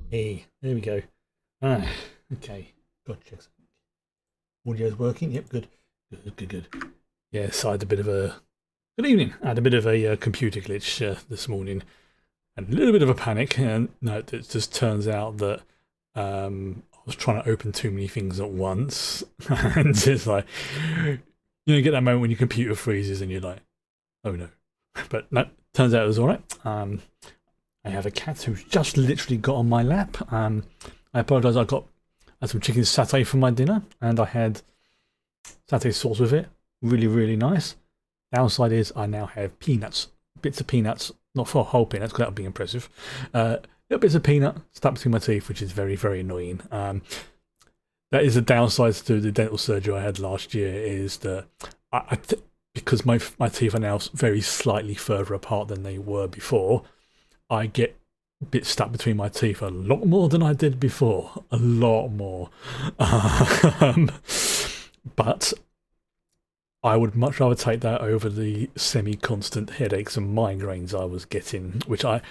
Hey, there we go. Ah, okay. Gotcha. Audio's working. Yep, good. Good. Yeah, so I had a bit of a good evening. I had a bit of a computer glitch this morning, and a little bit of a panic. And no, it just turns out that I was trying to open too many things at once, and it's like you get that moment when your computer freezes, and you're like, oh no. But no, turns out it was all right. I have a cat who's just literally got on my lap. I apologise. I had some chicken satay for my dinner, and I had satay sauce with it. Really nice. Downside is I now have peanuts, bits of peanuts, not for whole peanuts, because that would be impressive. Little bits of peanut stuck between my teeth, which is very annoying. That is a downside to the dental surgery I had last year. Is that because my teeth are now very slightly further apart than they were before, I get bits stuck between my teeth a lot more than I did before. A lot more. But I would much rather take that over the semi-constant headaches and migraines I was getting, which I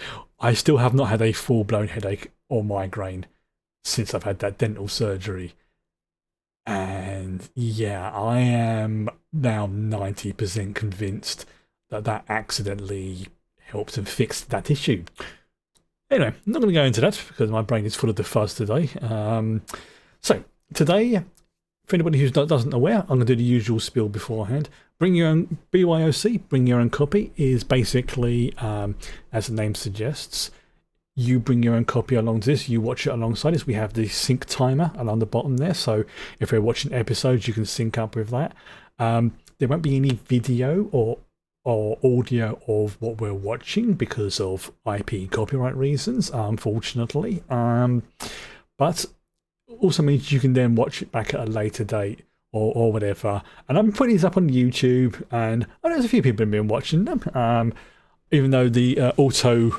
still have not had a full-blown headache or migraine since I've had that dental surgery. And yeah, I am now 90% convinced that that accidentally helped and fixed that issue. Anyway, I'm not going to go into that because my brain is full of the fuzz today. So, today, for anybody who doesn't aware, I'm going to do the usual spiel beforehand. Bring your own BYOC, bring your own copy, is basically, as the name suggests, you bring your own copy along to this, you watch it alongside us. We have the sync timer along the bottom there, so if we're watching episodes, you can sync up with that. There won't be any video or audio of what we're watching because of IP copyright reasons, unfortunately. But also means you can then watch it back at a later date or whatever. And I'm putting these up on YouTube, and I know there's a few people have been watching them. Even though the auto's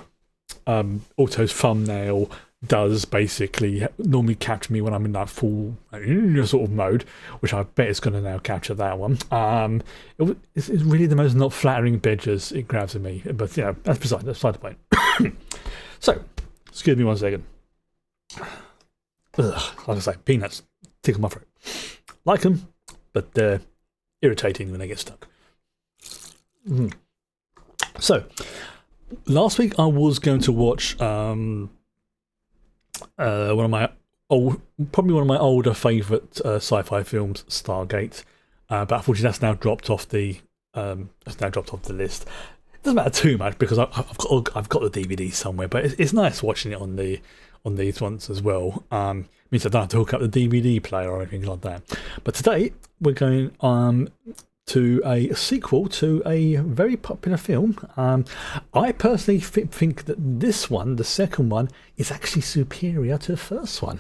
thumbnail does basically normally capture me when I'm in that full sort of mode, which I bet it's going to now capture that one. It's really the most not flattering pictures it grabs at me, but yeah, that's beside the point. So, excuse me 1 second. Like I say, peanuts tickle my throat. Like them, but they're irritating when they get stuck. So, last week I was going to watch one of my probably one of my older favourite sci-fi films, Stargate, but unfortunately that's now dropped off the list. It doesn't matter too much because I've got the DVD somewhere, but it's nice watching it on these ones as well. Means I don't have to hook up the DVD player or anything like that. But today we're going to a sequel to a very popular film. I personally think that this one, the second one, is actually superior to the first one.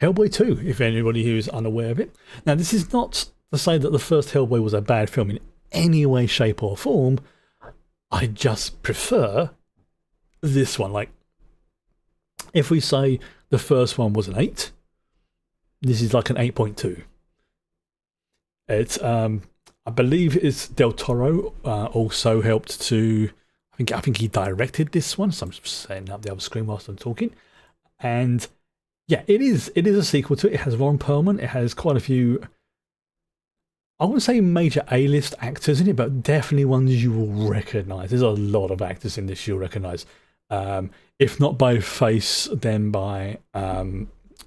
Hellboy 2, if anybody who's unaware of it. Now, this is not to say that the first Hellboy was a bad film in any way, shape or form. I just prefer this one. Like, if we say the first one was an 8, this is like an 8.2. It's I believe it's Del Toro also helped to. I think he directed this one, so I'm just setting up the other screen whilst I'm talking. And yeah, it is a sequel to it. It has Ron Perlman. It has quite a few. I wouldn't say major A-list actors in it, but definitely ones you will recognise. There's a lot of actors in this you'll recognise, if not by face, then by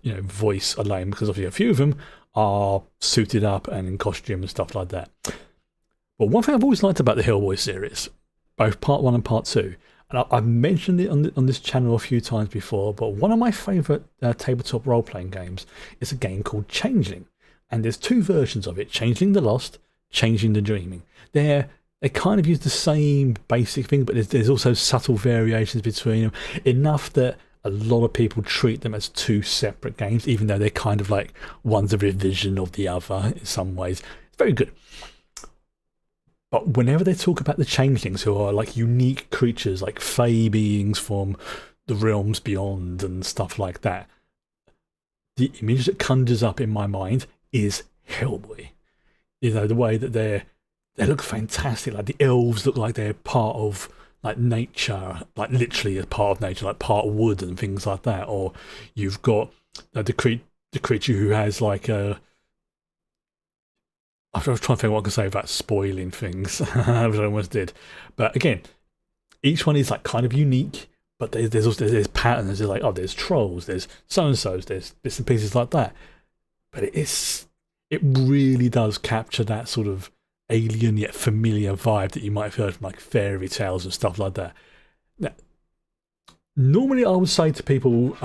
voice alone, because obviously a few of them are suited up and in costume and stuff like that. But one thing I've always liked about the Hellboy series, both part 1 and part 2, and I've mentioned it on this channel a few times before, but one of my favourite tabletop role-playing games is a game called Changeling. And there's 2 versions of it, Changeling the Lost, Changeling the Dreaming. They kind of use the same basic thing, but there's also subtle variations between them, enough that a lot of people treat them as 2 separate games, even though they're kind of like one's a revision of the other in some ways. It's very good. But whenever they talk about the changelings, who are like unique creatures, like fey beings from the realms beyond and stuff like that, the image that conjures up in my mind is Hellboy. The way that they look fantastic. Like the elves look like they're part of like nature, like literally a part of nature, like part wood and things like that, or you've got the creature who has like a. I was trying to think what I can say about spoiling things, which I almost did. But again, each one is like kind of unique, but there's also there's patterns. There's like, oh, there's trolls, there's so and so's, there's bits and pieces like that. But it really does capture that sort of alien yet familiar vibe that you might have heard from like fairy tales and stuff like that. Now, normally, I would say to people,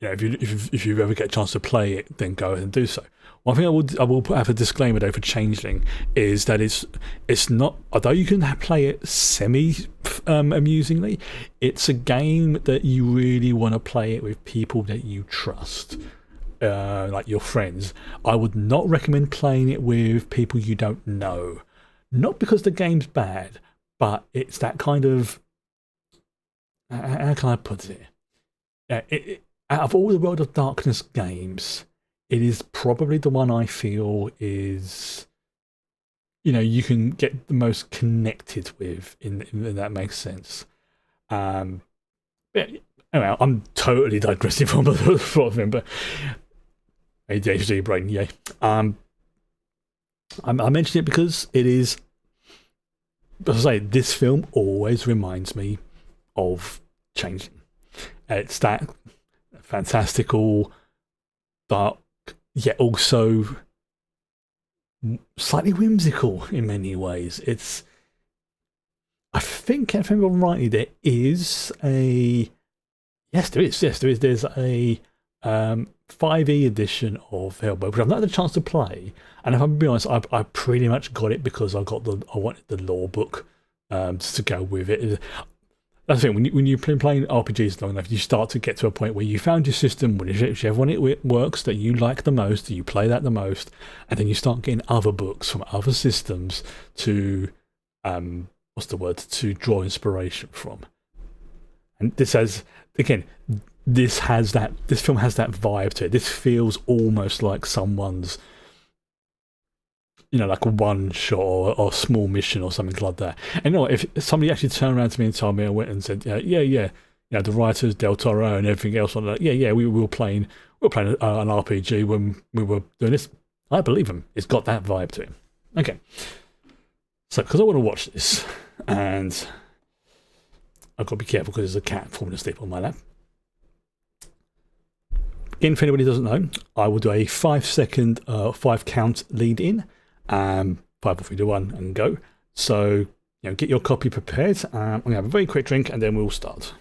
if you ever get a chance to play it, then go ahead and do so. One thing I will have a disclaimer though for Changeling is that it's not, although you can play it semi amusingly, it's a game that you really want to play it with people that you trust, like your friends. I would not recommend playing it with people you don't know, not because the game's bad, but it's that kind of, how can I put it? Out of all the World of Darkness games, it is probably the one I feel is, you can get the most connected with, in that makes sense. Yeah, anyway, I'm totally digressing from the plot of him, but ADHD brain, yeah. I mentioned it because it is, as I say, this film always reminds me of Changeling. It's that fantastical, dark, yet also slightly whimsical in many ways. I think, if I remember rightly, there is a. Yes, there is. Yes, there is. There's a 5e edition of Hellboy, which I've not had a chance to play. And if I'm being honest, I pretty much got it because I wanted the lore book to go with it. That's the thing, when you've been playing RPGs long enough, you start to get to a point where you found your system, whichever one it works, that you like the most, you play that the most, and then you start getting other books from other systems to, to draw inspiration from. And this film has that vibe to it. This feels almost like someone's, like a one shot or small mission or something like that. And if somebody actually turned around to me and told me, I went and said, yeah, the writers Del Toro and everything else like that, we were playing an RPG when we were doing this, I believe him. It's got that vibe to it. Okay, so because I want to watch this, and I've got to be careful because there's a cat falling asleep on my lap. Again, if anybody doesn't know, I will do a 5-second 5-count lead in. 5, 4, 3, 2, 1, and go. So, get your copy prepared. I'm going to have a very quick drink and then we'll start.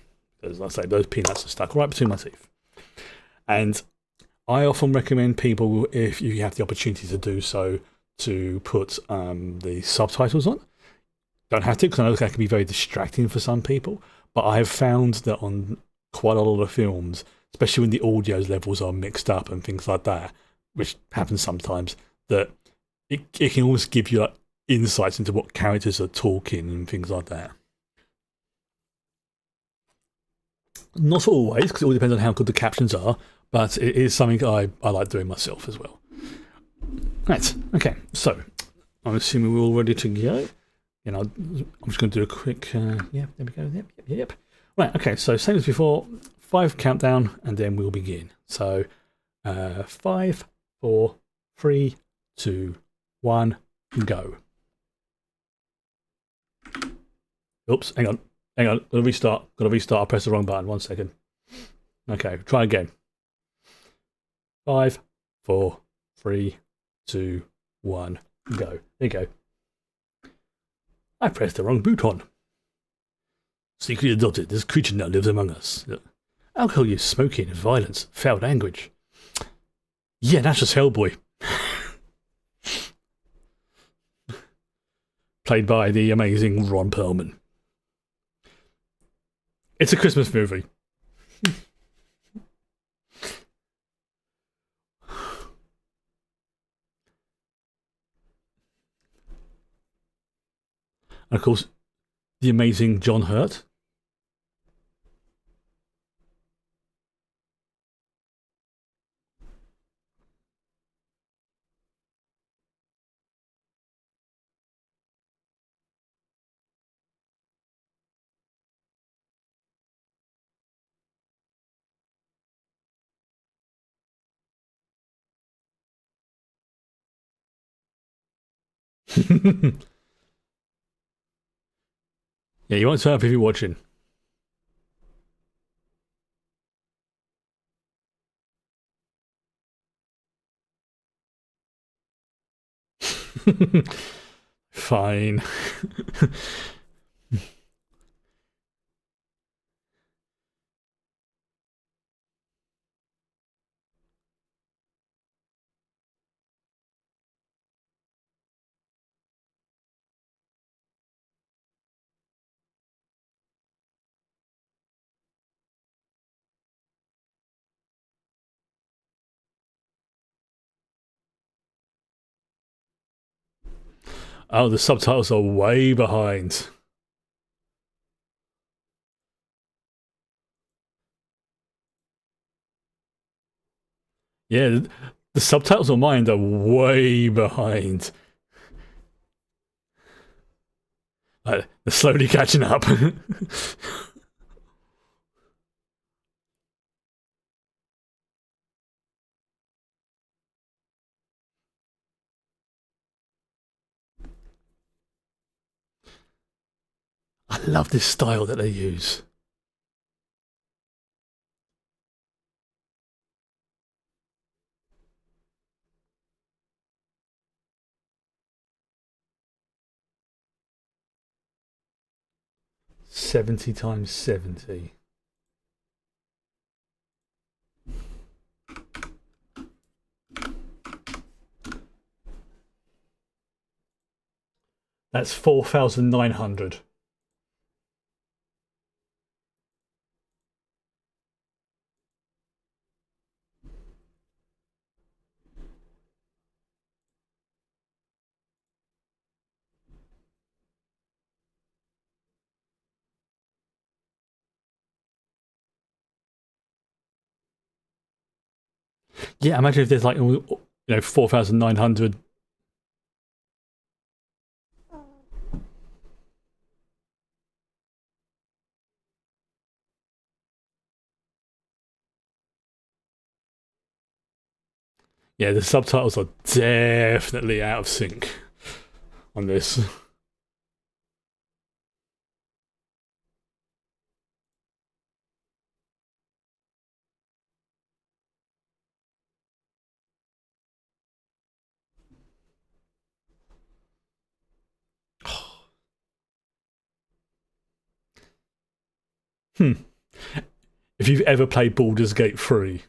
As I say, those peanuts are stuck right between my teeth. And I often recommend people, if you have the opportunity to do so, to put the subtitles on. Don't have to, because I know that can be very distracting for some people. But I have found that on quite a lot of films, especially when the audio levels are mixed up and things like that, which happens sometimes, that it can almost give you insights into what characters are talking and things like that. Not always, because it all depends on how good the captions are, but it is something I like doing myself as well. Right, okay, so I'm assuming we're all ready to go. I'm just going to do a quick, there we go, yep. Right, okay, so same as before, 5 countdown, and then we'll begin. So, 5, 4, 3, 2, 1, go. Oops, hang on. Gotta restart. I pressed the wrong button. 1 second. Okay, try again. 5, 4, 3, 2, 1, go. There you go. I pressed the wrong button. Secretly adopted, this creature now lives among us. Alcohol use, smoking, violence, foul language. Yeah, that's just Hellboy. Played by the amazing Ron Perlman. It's a Christmas movie. And of course, the amazing John Hurt. Yeah, you won't turn up if you're watching. Fine. Oh, the subtitles are way behind. Yeah, the subtitles on mine are way behind. They're slowly catching up. I love this style that they use. ×70. That's 4,900. Yeah, imagine if there's like 4,900. Yeah, the subtitles are definitely out of sync on this. Hmm. If you've ever played Baldur's Gate 3,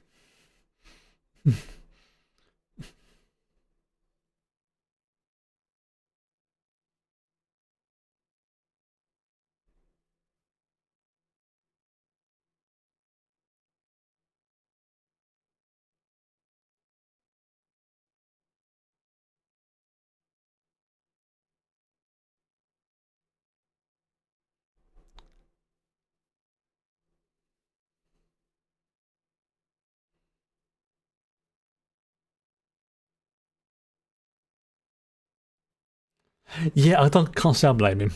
yeah, can't say I blame him.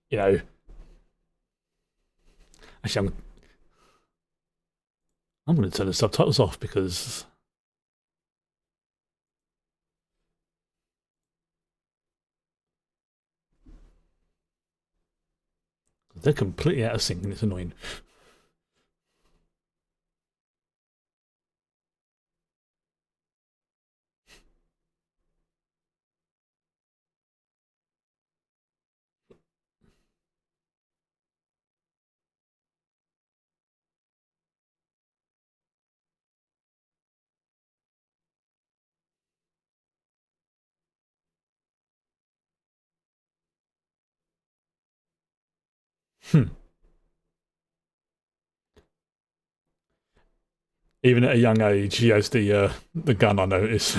You know, actually, I'm going to turn the subtitles off because they're completely out of sync and it's annoying. Hmm. Even at a young age, he has the gun. I notice.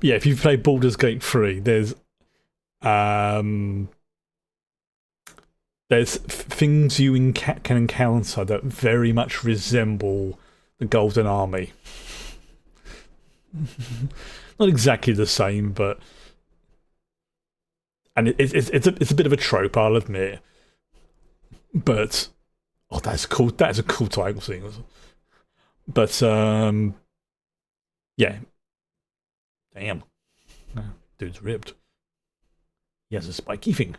Yeah, if you play Baldur's Gate 3, um, there's things you can encounter that very much resemble the Golden Army. Not exactly the same, but and it's a bit of a trope, I'll admit. But oh, that's cool. That's a cool title scene. But yeah, damn, dude's ripped. He has a spiky thing.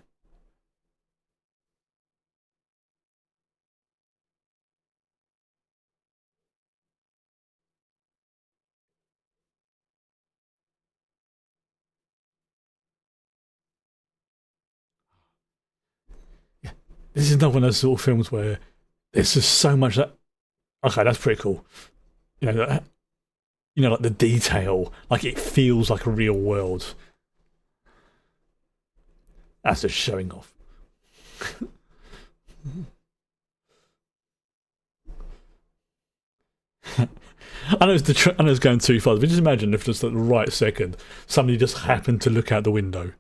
Yeah, this is not one of those sort of films where there's just so much that okay, that's pretty cool. You know, like the detail, like it feels like a real world. That's just showing off. I know it's going too far, but just imagine if just at the right second somebody just happened to look out the window.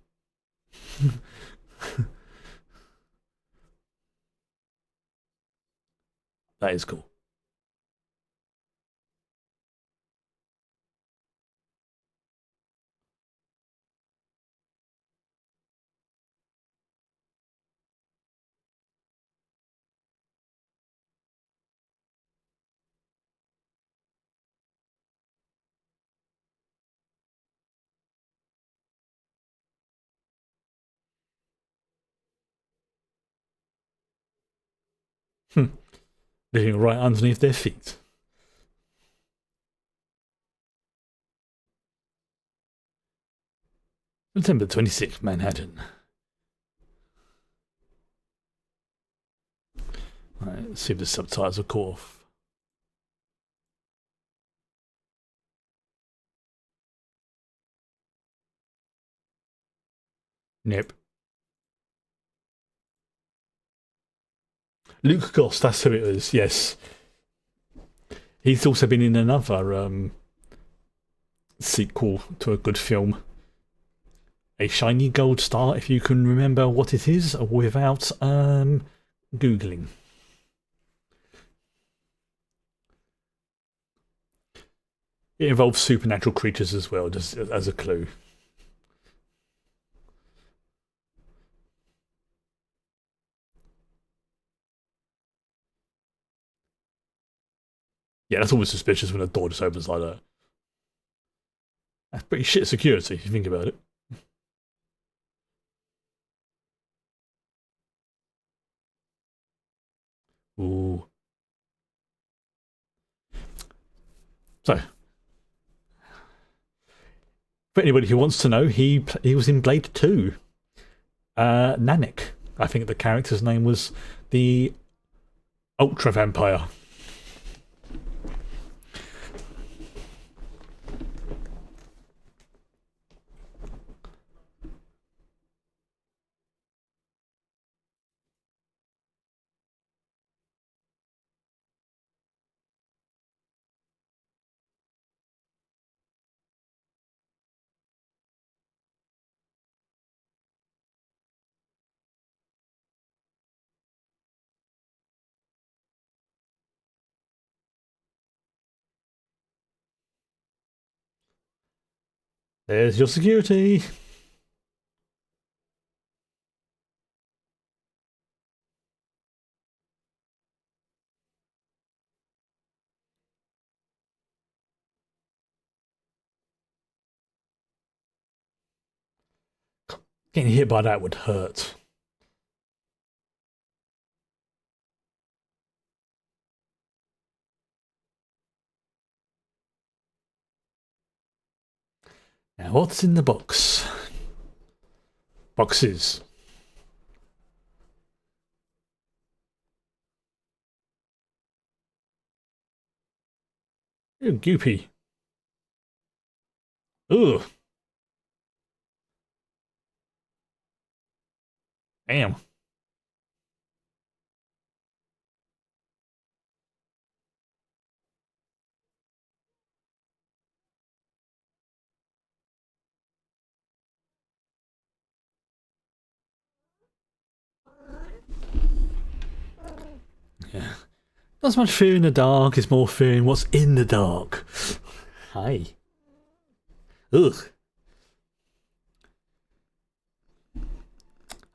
That is cool. Living right underneath their feet. September 26th, Manhattan. Right, let's see if the subtitles are caught off. Nope. Luke Goss, that's who it is, yes. He's also been in another sequel to a good film. A Shiny Gold Star, if you can remember what it is without Googling. It involves supernatural creatures as well, just as a clue. Yeah, that's always suspicious when a door just opens like that. That's pretty shit security if you think about it. Ooh. So, for anybody who wants to know, he was in Blade 2. Nanek, I think the character's name was the Ultra Vampire. There's your security. Getting hit by that would hurt. Now, what's in the box? Boxes. Ew, goopy. Ugh. Damn. Yeah. Not so much fear in the dark, it's more fearing what's in the dark. Hi. Ugh.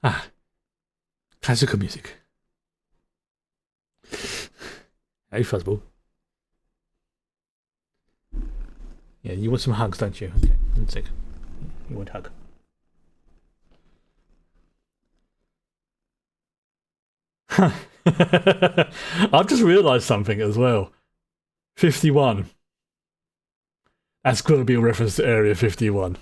Ah. Classical music. Hey, fuzzball. Yeah, you want some hugs, don't you? Okay, one sec. You want a hug. I've just realised something as well. 51. That's got to be a reference to Area 51.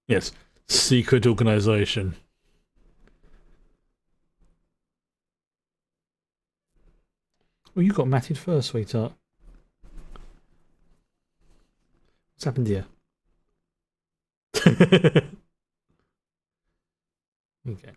Yes, secret organisation. Well, you got matted first, sweetheart. What's happened here? Okay.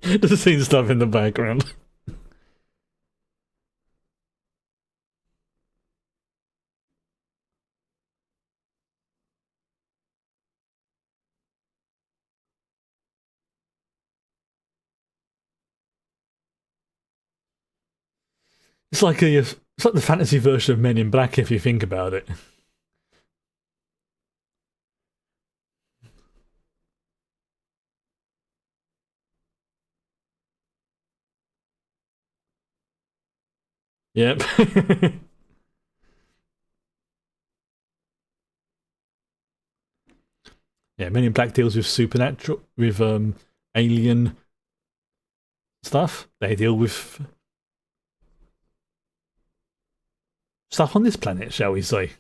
Just seeing stuff in the background. It's like the fantasy version of Men in Black if you think about it. Yep. Yeah, Men in Black deals with supernatural, with alien stuff. They deal with stuff on this planet, shall we say?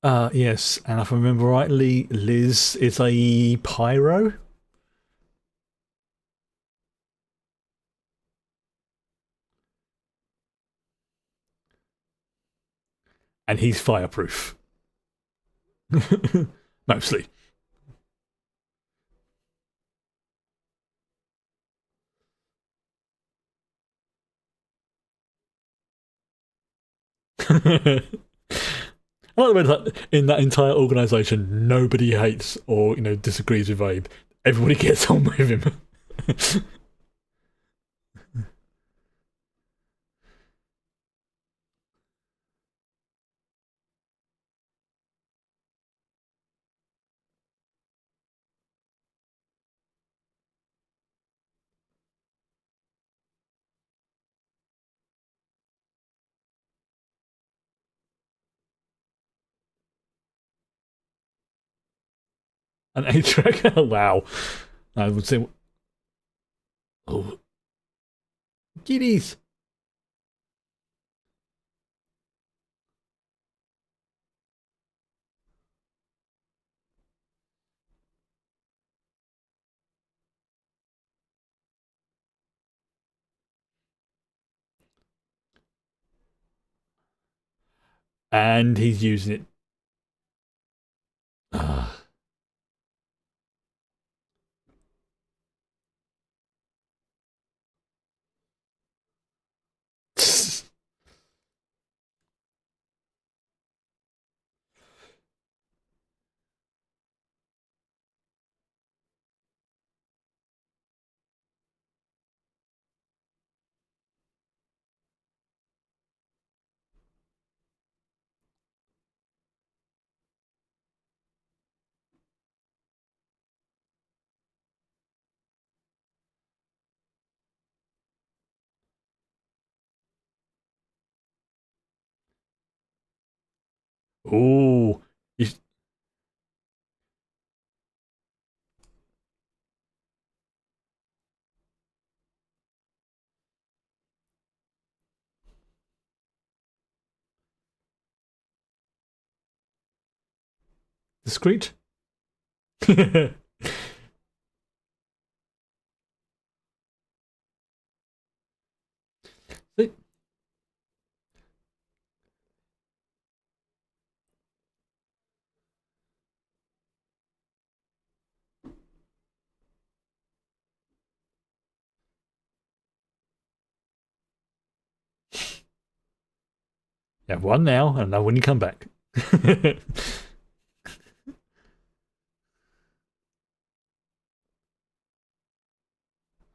Yes, and if I remember rightly, Liz is a pyro, and he's fireproof. Mostly. I like the way that in that entire organisation, nobody hates or disagrees with Abe. Everybody gets on with him. An A-track? Wow. I would say, oh, giddies. And he's using it. Ah. Oh, Discreet. See? You have one now, and another when you come back.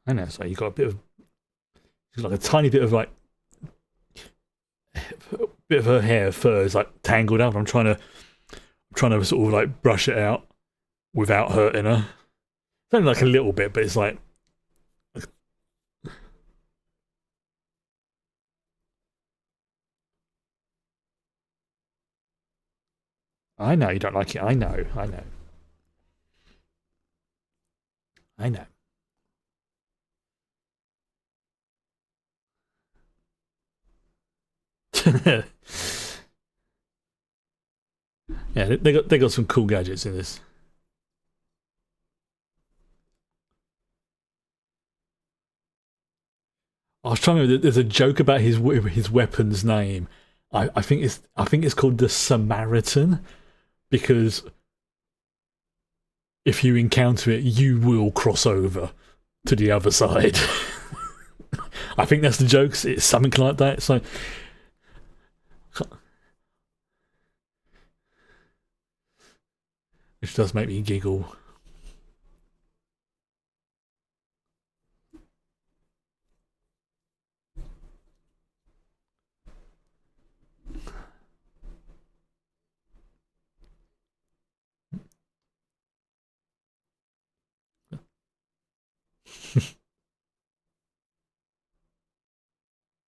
I know, so you got a bit of, like a tiny bit of like, bit of her hair fur is like tangled up. I'm trying to sort of like brush it out without hurting her. It's only like a little bit, but it's like, I know you don't like it. I know. I know. Yeah, they got some cool gadgets in this. I was trying to remember. There's a joke about his weapon's name. I think it's called the Samaritan because if you encounter it, you will cross over to the other side. I think that's the jokes. It's something like that. So, which does make me giggle.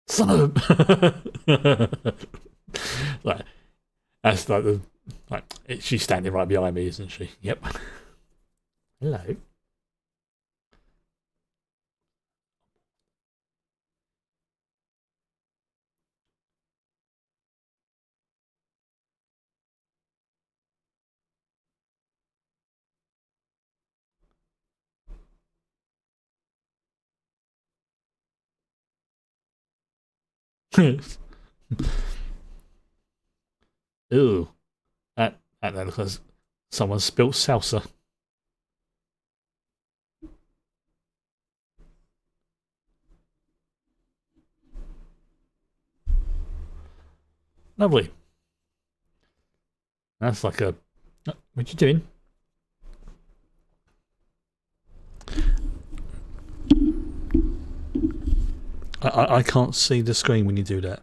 Son of a... like, that's like the like she's standing right behind me, isn't she? Yep. Hello. Ooh, that looks like someone spilt salsa. Lovely. That's like a. What you doing? I can't see the screen when you do that.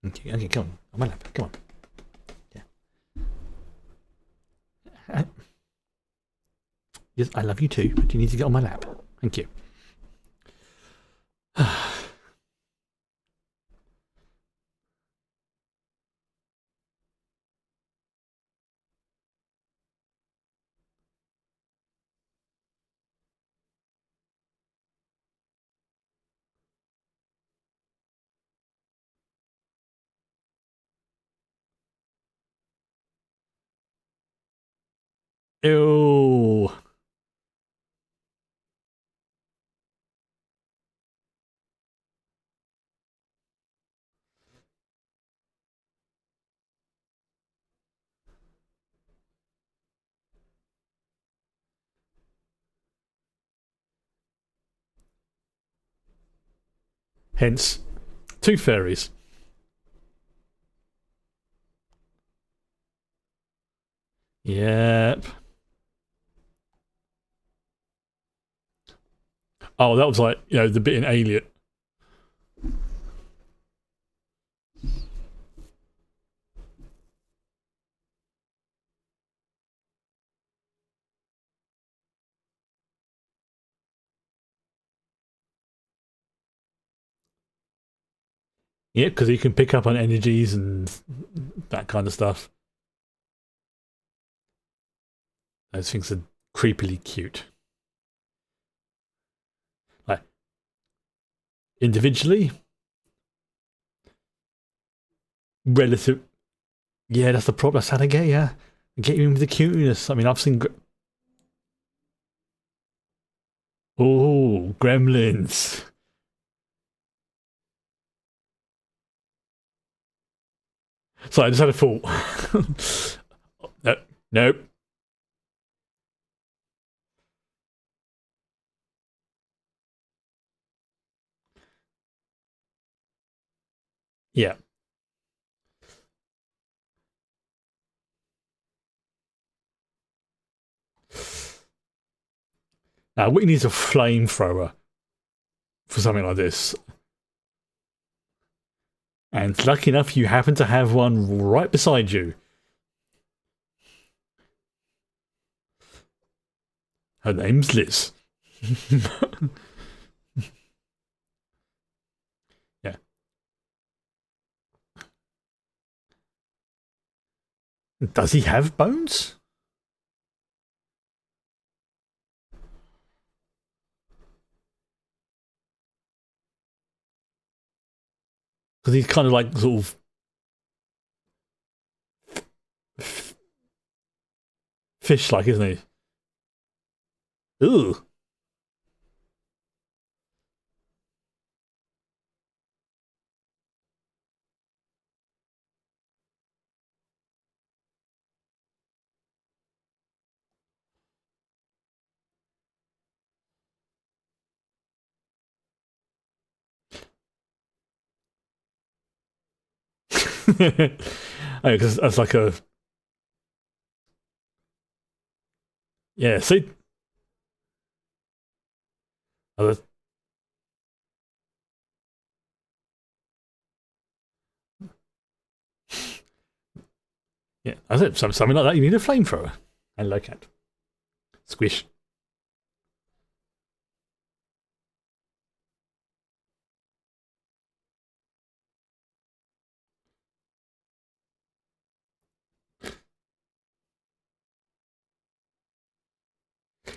Okay, come on. On my lap. Come on. Yeah. Yes, I love you too, but you need to get on my lap. Thank you. Ew. Hence, two fairies. Yep. Oh, that was like, the bit in Alien. Yeah, because you can pick up on energies and that kind of stuff. Those things are creepily cute. Like, individually, relative. Yeah, that's the problem. That's how they get you. Get you in with the cuteness. I mean, I've seen. Oh, Gremlins. Sorry, I just had a thought. No, nope. Yeah. Now, Whitney needs a flamethrower for something like this. And lucky enough, you happen to have one right beside you. Her name's Liz. Yeah. Does he have bones? Because he's kind of like sort of fish-like, isn't he? Ugh. Because that's like a yeah. See, uh, yeah, that's it. Something like that. You need a flamethrower. And look at squish.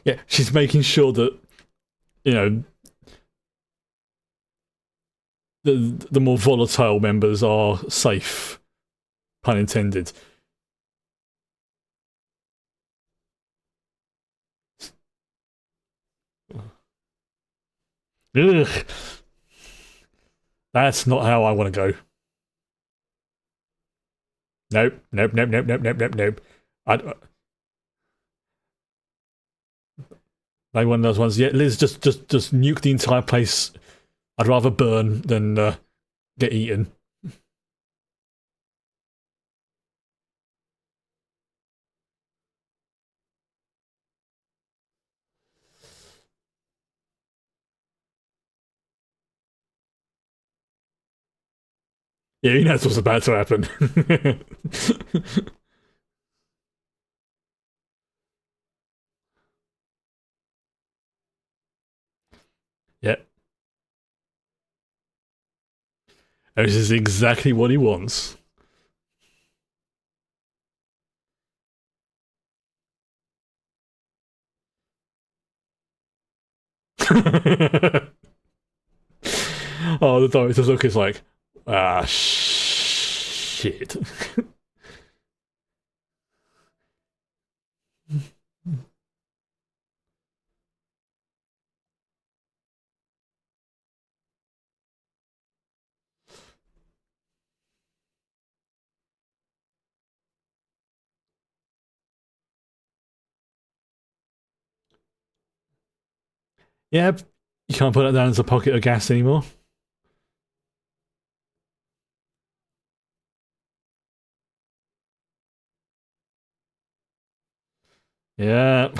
Yeah, she's making sure that you know the more volatile members are safe. Pun intended. Ugh, that's not how I want to go. Nope, nope, nope, nope, nope, nope, nope, nope. I like one of those ones. Yeah, Liz, just nuke the entire place. I'd rather burn than get eaten. Yeah, he knows what's about to happen. Yeah, this is exactly what he wants. Oh, the director's look is like, ah, shit. Yep, you can't put that down as a pocket of gas anymore. Yeah.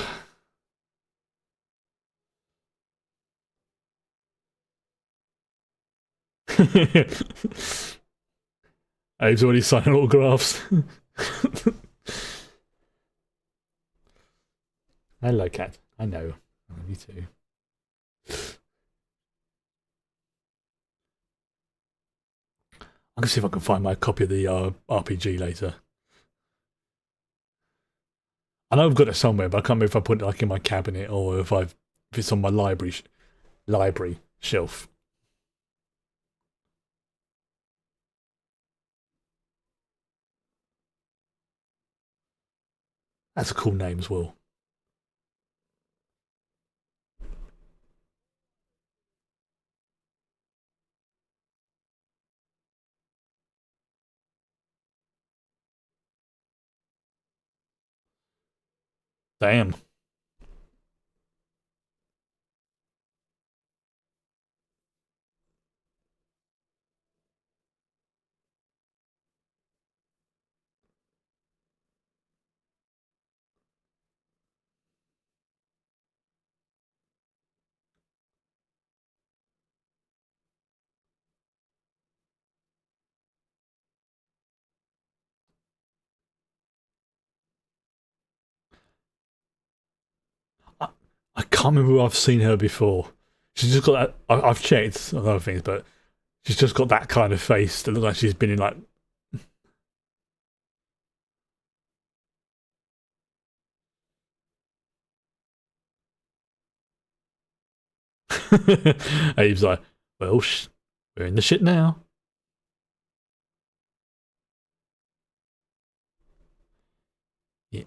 Abe's already signing autographs. Hello, cat. I know. I love you too. I'm gonna see if I can find my copy of the RPG later. I know I've got it somewhere, but I can't remember if I put it like in my cabinet or if it's on my library shelf. That's a cool name as well. Damn. I, I can't remember where I've seen her before. She's just got that. I've checked on other things, but she's just got that kind of face that looks like she's been in like. Abe's like, well, we're in the shit now. Yeah,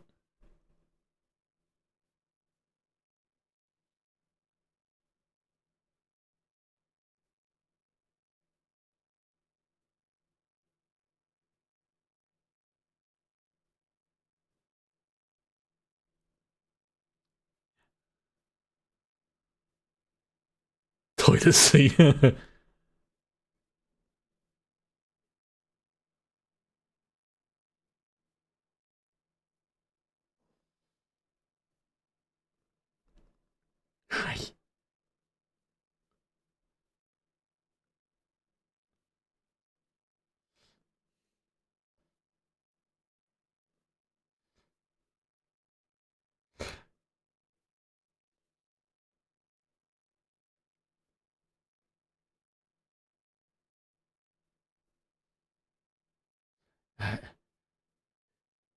toilet seat.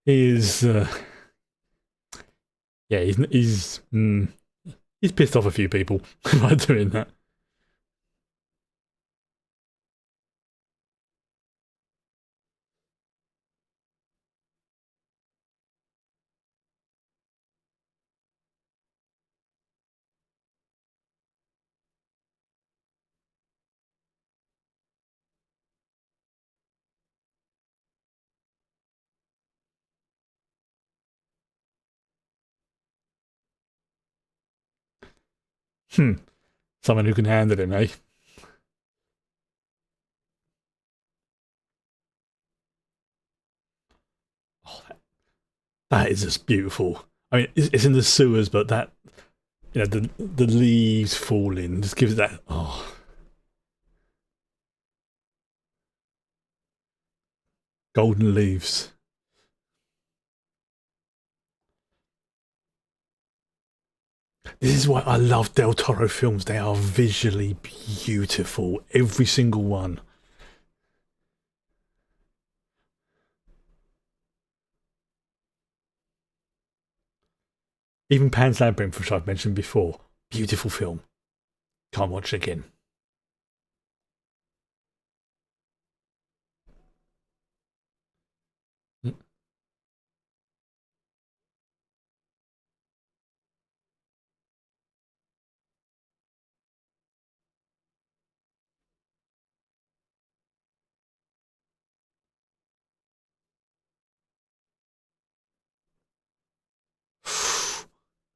He is. Yeah, he's pissed off a few people by doing that. Hmm. Someone who can handle him, eh? Oh, that is just beautiful. I mean, it's in the sewers, but that the leaves falling just gives it that. Oh, golden leaves. This is why I love Del Toro films. They are visually beautiful, every single one. Even Pan's Labyrinth, which I've mentioned before, beautiful film. Can't watch it again.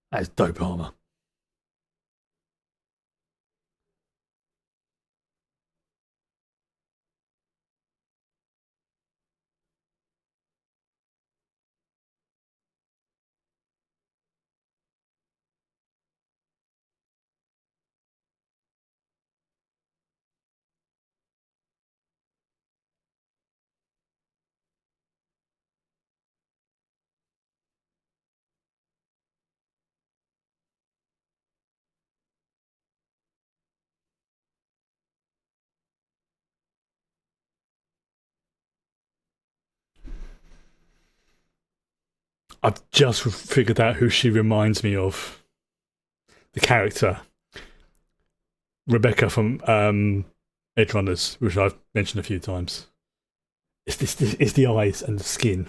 That's dope armor. I've just figured out who she reminds me of. The character Rebecca from Edge Runners, which I've mentioned a few times. It's the eyes and the skin.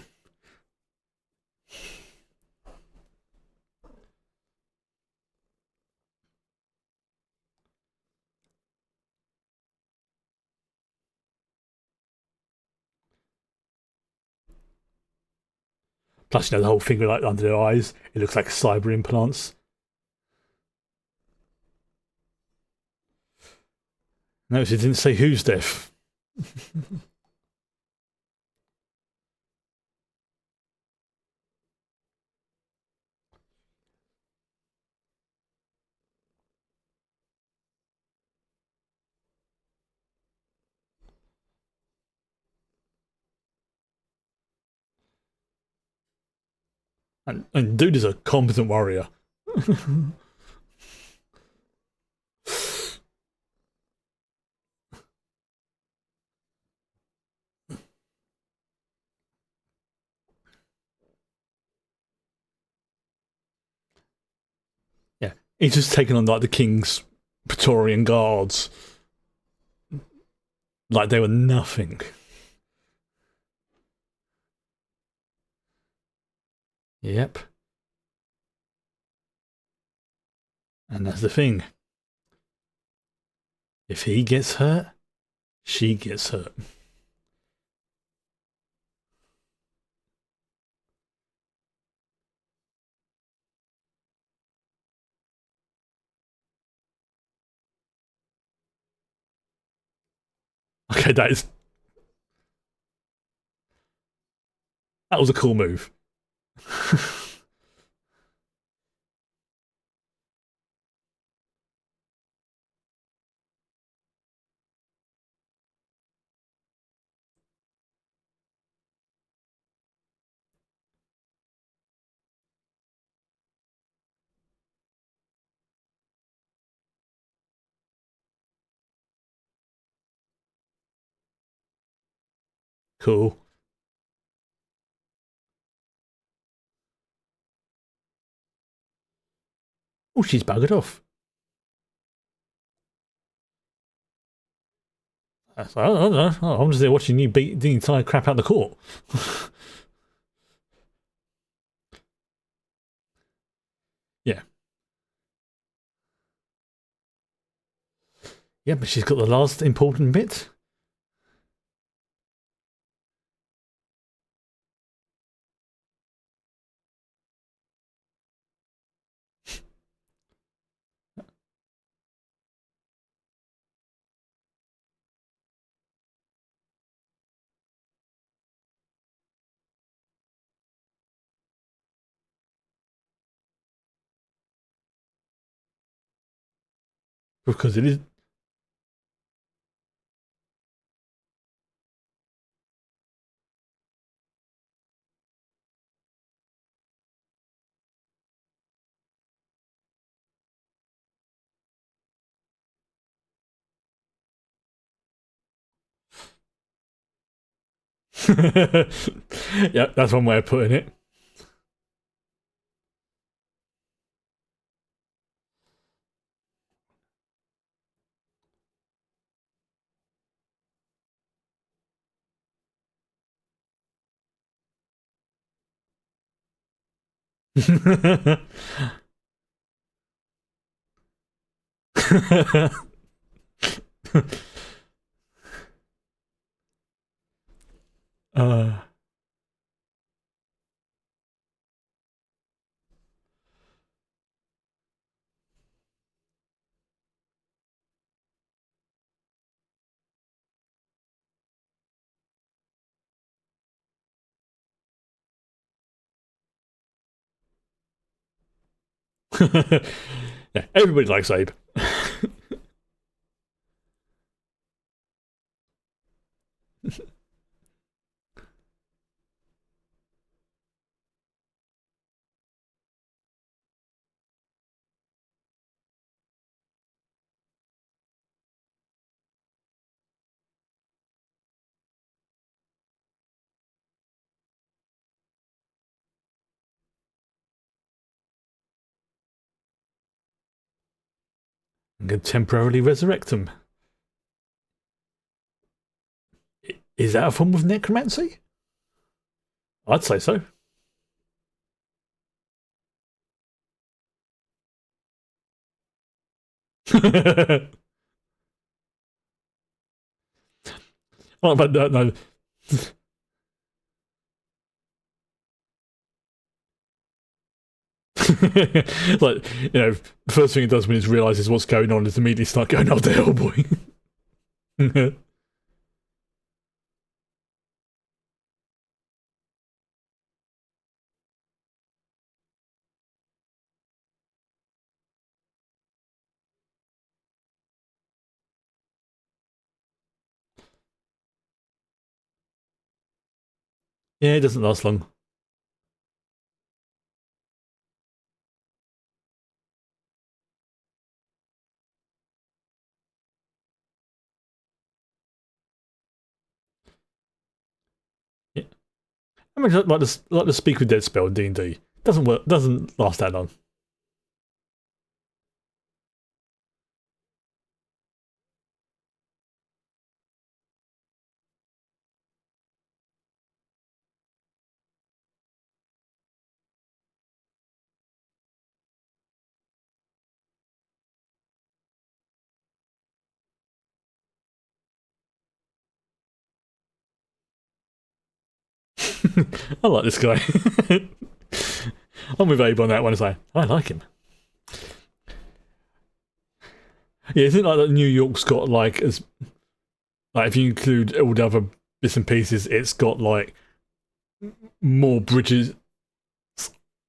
Plus, the whole thing with like under their eyes, it looks like cyber implants. Notice it didn't say who's deaf. And dude is a competent warrior. Yeah, he's just taken on like the king's Praetorian guards, like they were nothing. Yep, and that's the thing. If he gets hurt, she gets hurt. Okay, that was a cool move. Cool. Oh, she's buggered off. I don't know. I'm just there watching you beat the entire crap out of the court. Yeah. Yeah, but she's got the last important bit. Because it is. Yeah, that's one way of putting it. uh, yeah, everybody likes Abe. I'm going to temporarily resurrect them. Is that a form of necromancy? I'd say so. Oh, but no. Like, the first thing it does when it realizes what's going on is immediately start going after Hellboy. Yeah, it doesn't last long. Yeah. I mean, like the Speak with Dead spell in D&D doesn't work. Doesn't last that long. I like this guy. I'm with Abe on that one. It's like I like him. Yeah, isn't it like that New York's got like as like if you include all the other bits and pieces, it's got like more bridges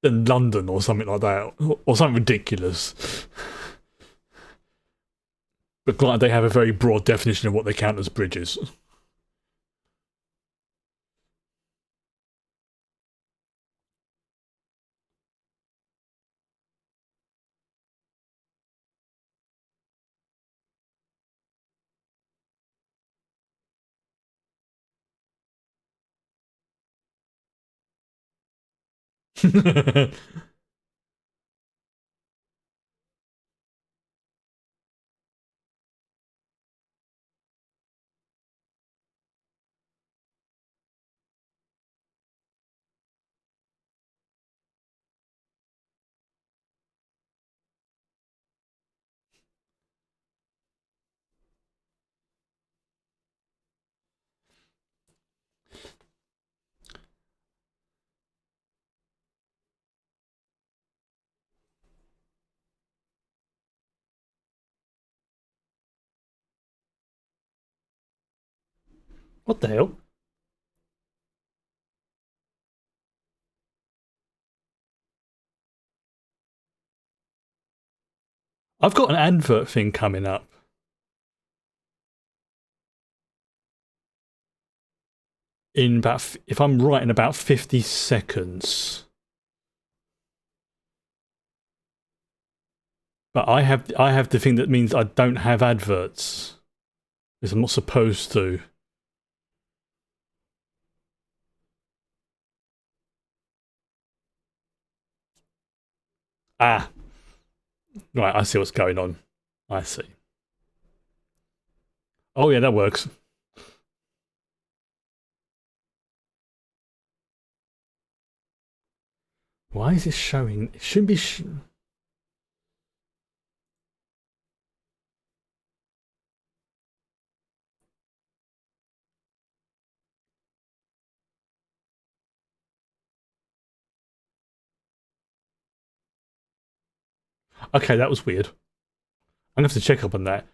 than London or something like that, or something ridiculous. But like they have a very broad definition of what they count as bridges. What the hell? I've got an advert thing coming up in about, if I'm right, in about 50 seconds. But I have the thing that means I don't have adverts because I'm not supposed to. Ah, right. I see what's going on. I see. Oh yeah, that works. Why is this showing? It shouldn't be. Okay, that was weird. I'm gonna have to check up on that.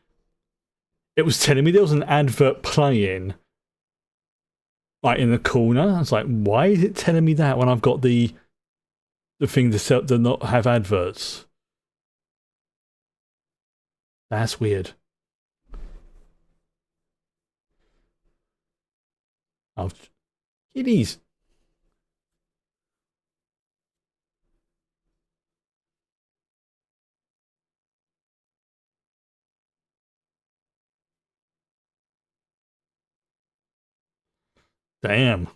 It was telling me there was an advert playing, like in the corner. I was like, why is it telling me that when I've got the thing to sell to not have adverts? That's weird. Oh, it is. Damn.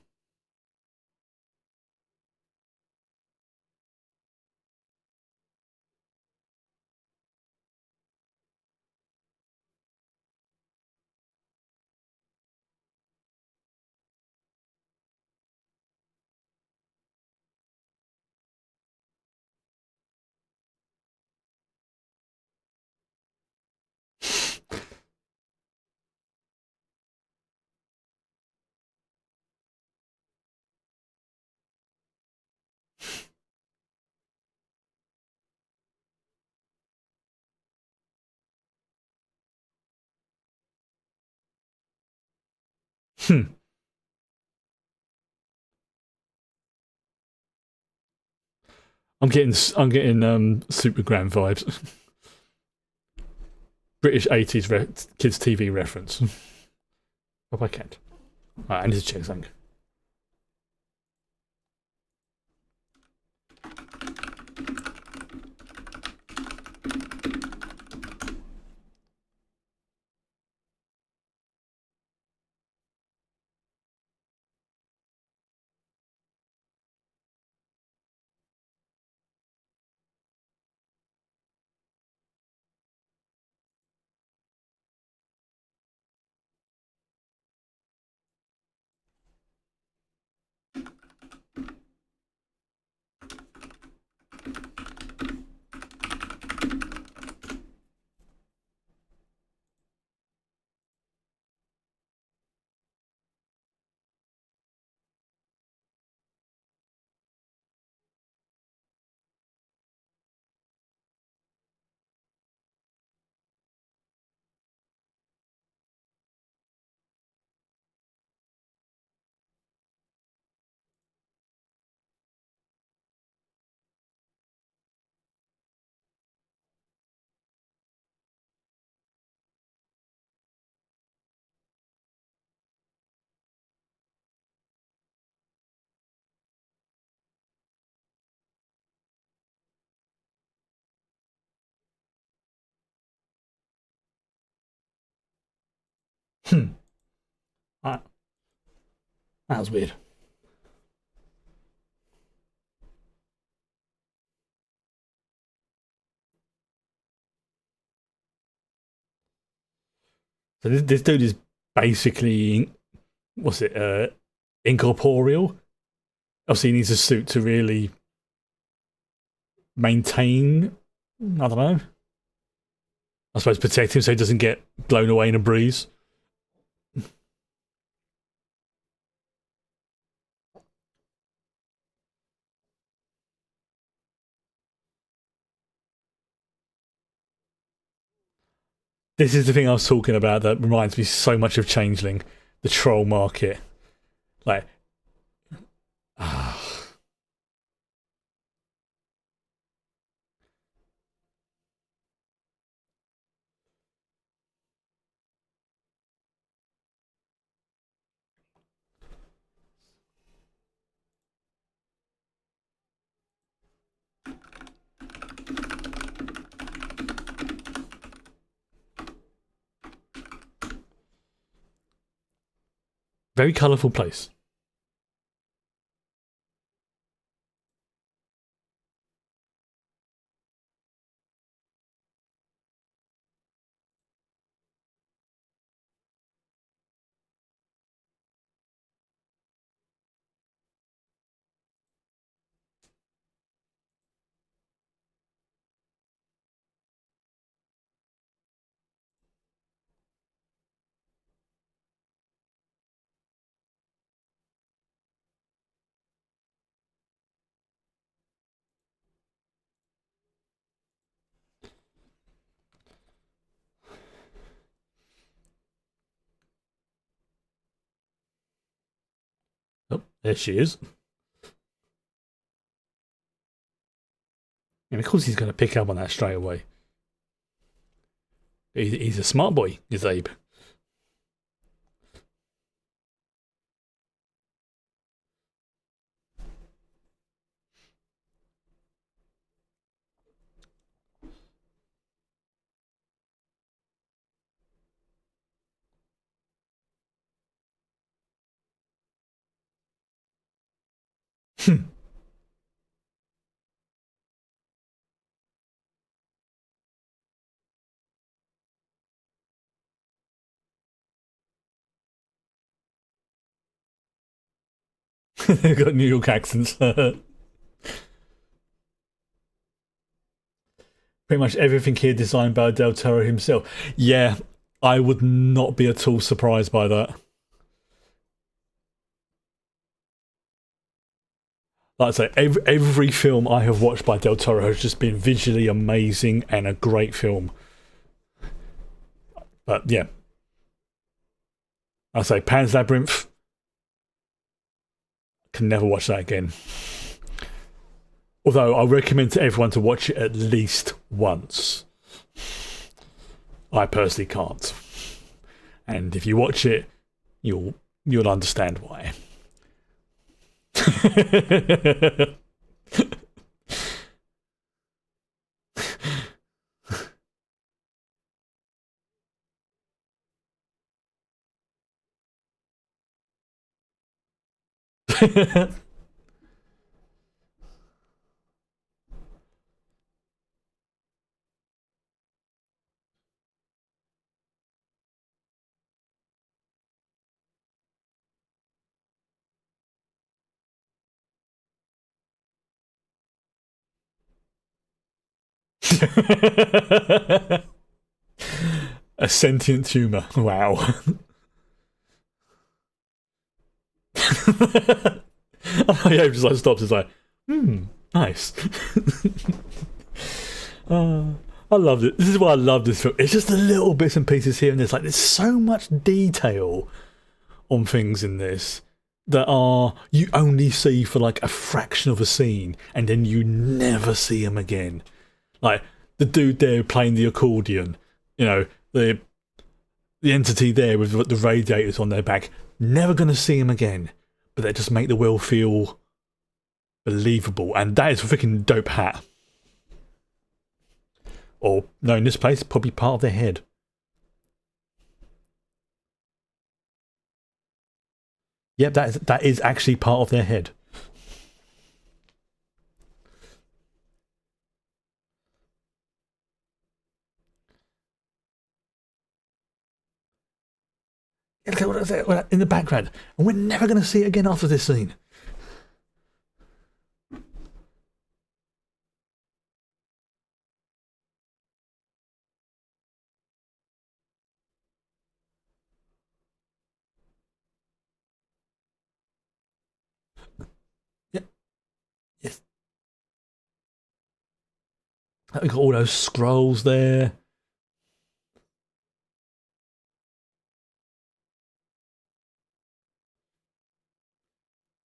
Hmm. I'm getting Supergram vibes. British 80s kids TV reference. Hope I can't. Right, I need to check something. Hmm. That, that was weird. So this dude is basically, what's it, incorporeal. Obviously, he needs a suit to really maintain, I don't know, I suppose protect him so he doesn't get blown away in a breeze. This is the thing I was talking about that reminds me so much of Changeling, the troll market. Like, very colourful place. Oh, there she is. And of course he's going to pick up on that straight away. He's a smart boy, is Abe. They've got New York accents. Pretty much everything here designed by Del Toro himself. Yeah, I would not be at all surprised by that. Like I say, every film I have watched by Del Toro has just been visually amazing and a great film. But yeah, I say Pan's Labyrinth. Can never watch that again. Although I recommend to everyone to watch it at least once. I personally can't. And if you watch it, you'll understand why. A sentient tumour. Wow. Yeah, just like stops. It's like, nice. I loved it. This is why I love this film. It's just the little bits and pieces here and there. It's like there's so much detail on things in this that are you only see for like a fraction of a scene, and then you never see them again. Like the dude there playing the accordion, you know, the entity there with the radiators on their back. Never gonna see him again, but they just make the world feel believable, and that is a freaking dope hat. Or no, in this place, probably part of their head. Yep, that is actually part of their head. Look at what in the background, and we're never going to see it again after this scene. Yep, yes. We got all those scrolls there.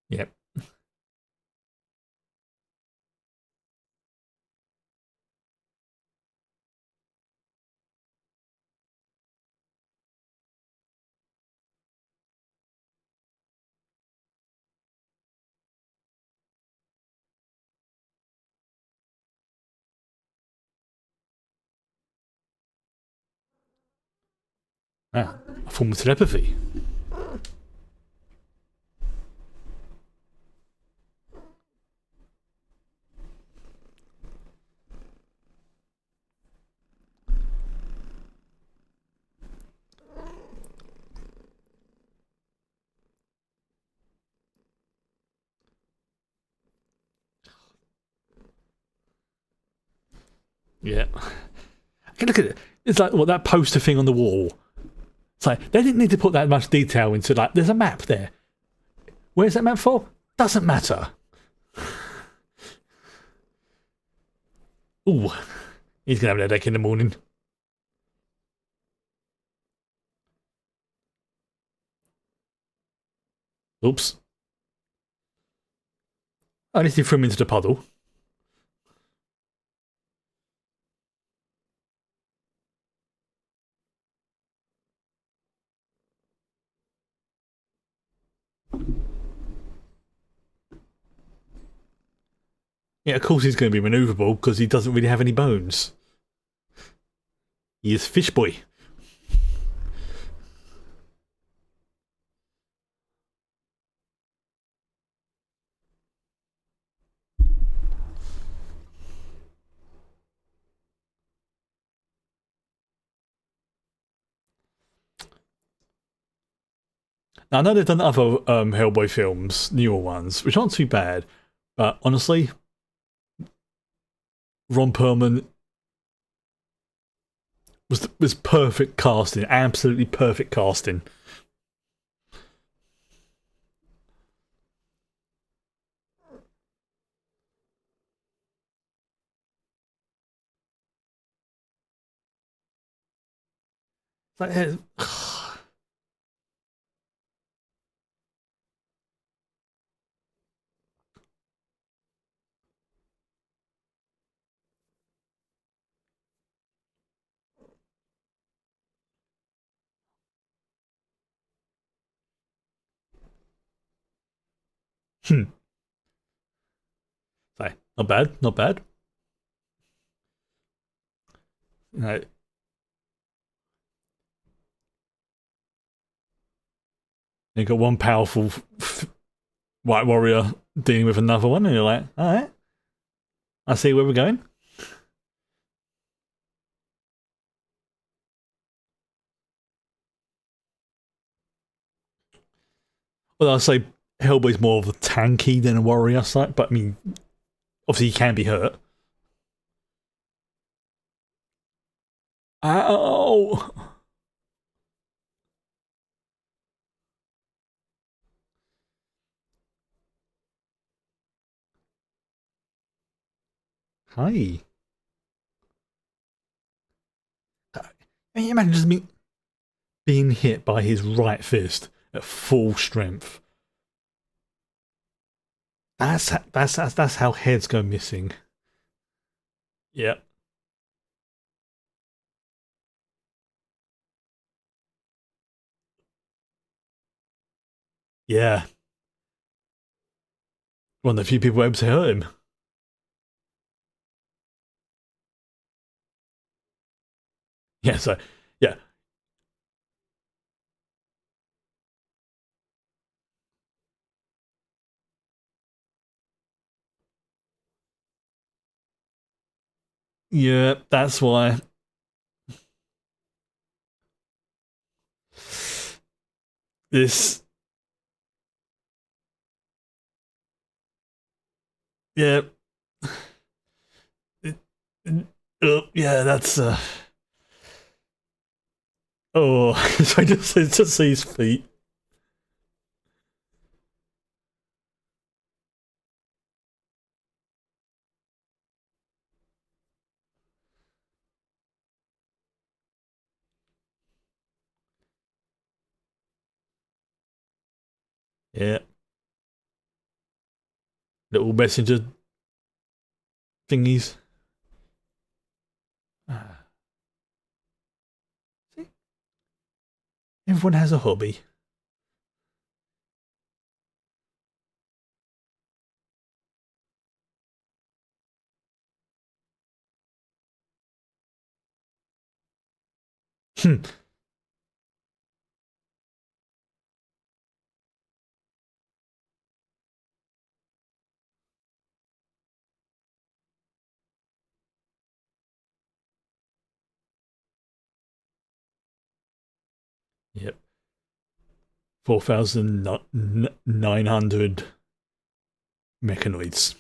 Yep. Ah, a form of telepathy. Yeah. Look at it. It's like what that poster thing on the wall. It's like they didn't need to put that much detail into like there's a map there. Where's that map for? Doesn't matter. Ooh, he's gonna have a headache in the morning. Oops. Oh, at least he threw him into the puddle. Yeah, of course he's going to be maneuverable because he doesn't really have any bones. He is Fish Boy. Now, I know they've done other Hellboy films, newer ones, which aren't too bad, but honestly, Ron Perlman was perfect casting, absolutely perfect casting. Like, So, not bad, not bad. No, you got one powerful white warrior dealing with another one, and you're like, all right, I see where we're going. Well, I'll say Hellboy's more of a tanky than a warrior side, but I mean, obviously he can be hurt. Ow! Hi. Can you imagine just being hit by his right fist at full strength? That's how heads go missing. Yeah, yeah. One of the few people able to hurt him. Yeah, so yeah, yeah. That's why this. Yeah, it, yeah. That's oh, so I just see his feet. Yeah, little messenger thingies. Ah, see, everyone has a hobby. Yep, 4,900 mechanoids.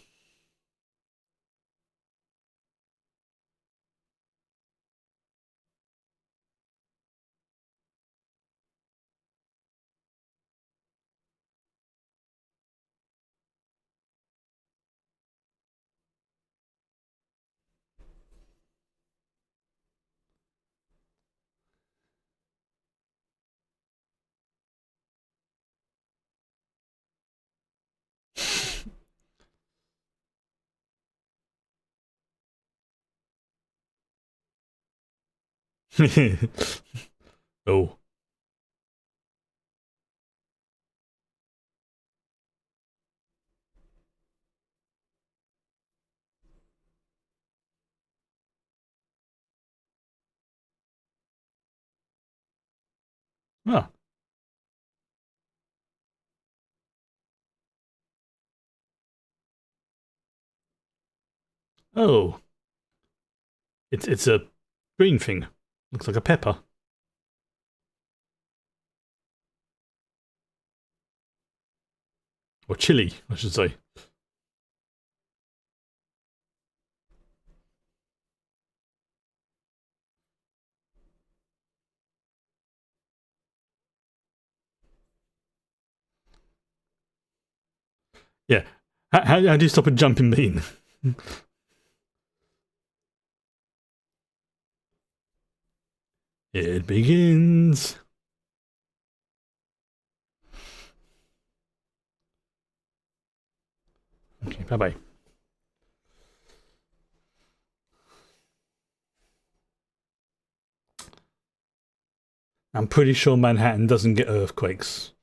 Oh, ah, oh, it's a green thing. Looks like a pepper or chili, I should say. Yeah. How do you stop a jumping bean? It begins. Okay, bye bye. I'm pretty sure Manhattan doesn't get earthquakes.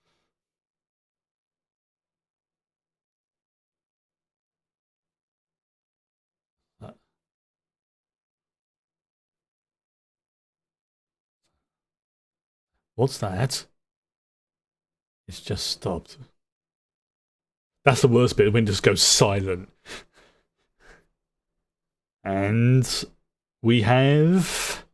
What's that? It's just stopped. That's the worst bit when it just goes silent. And we have...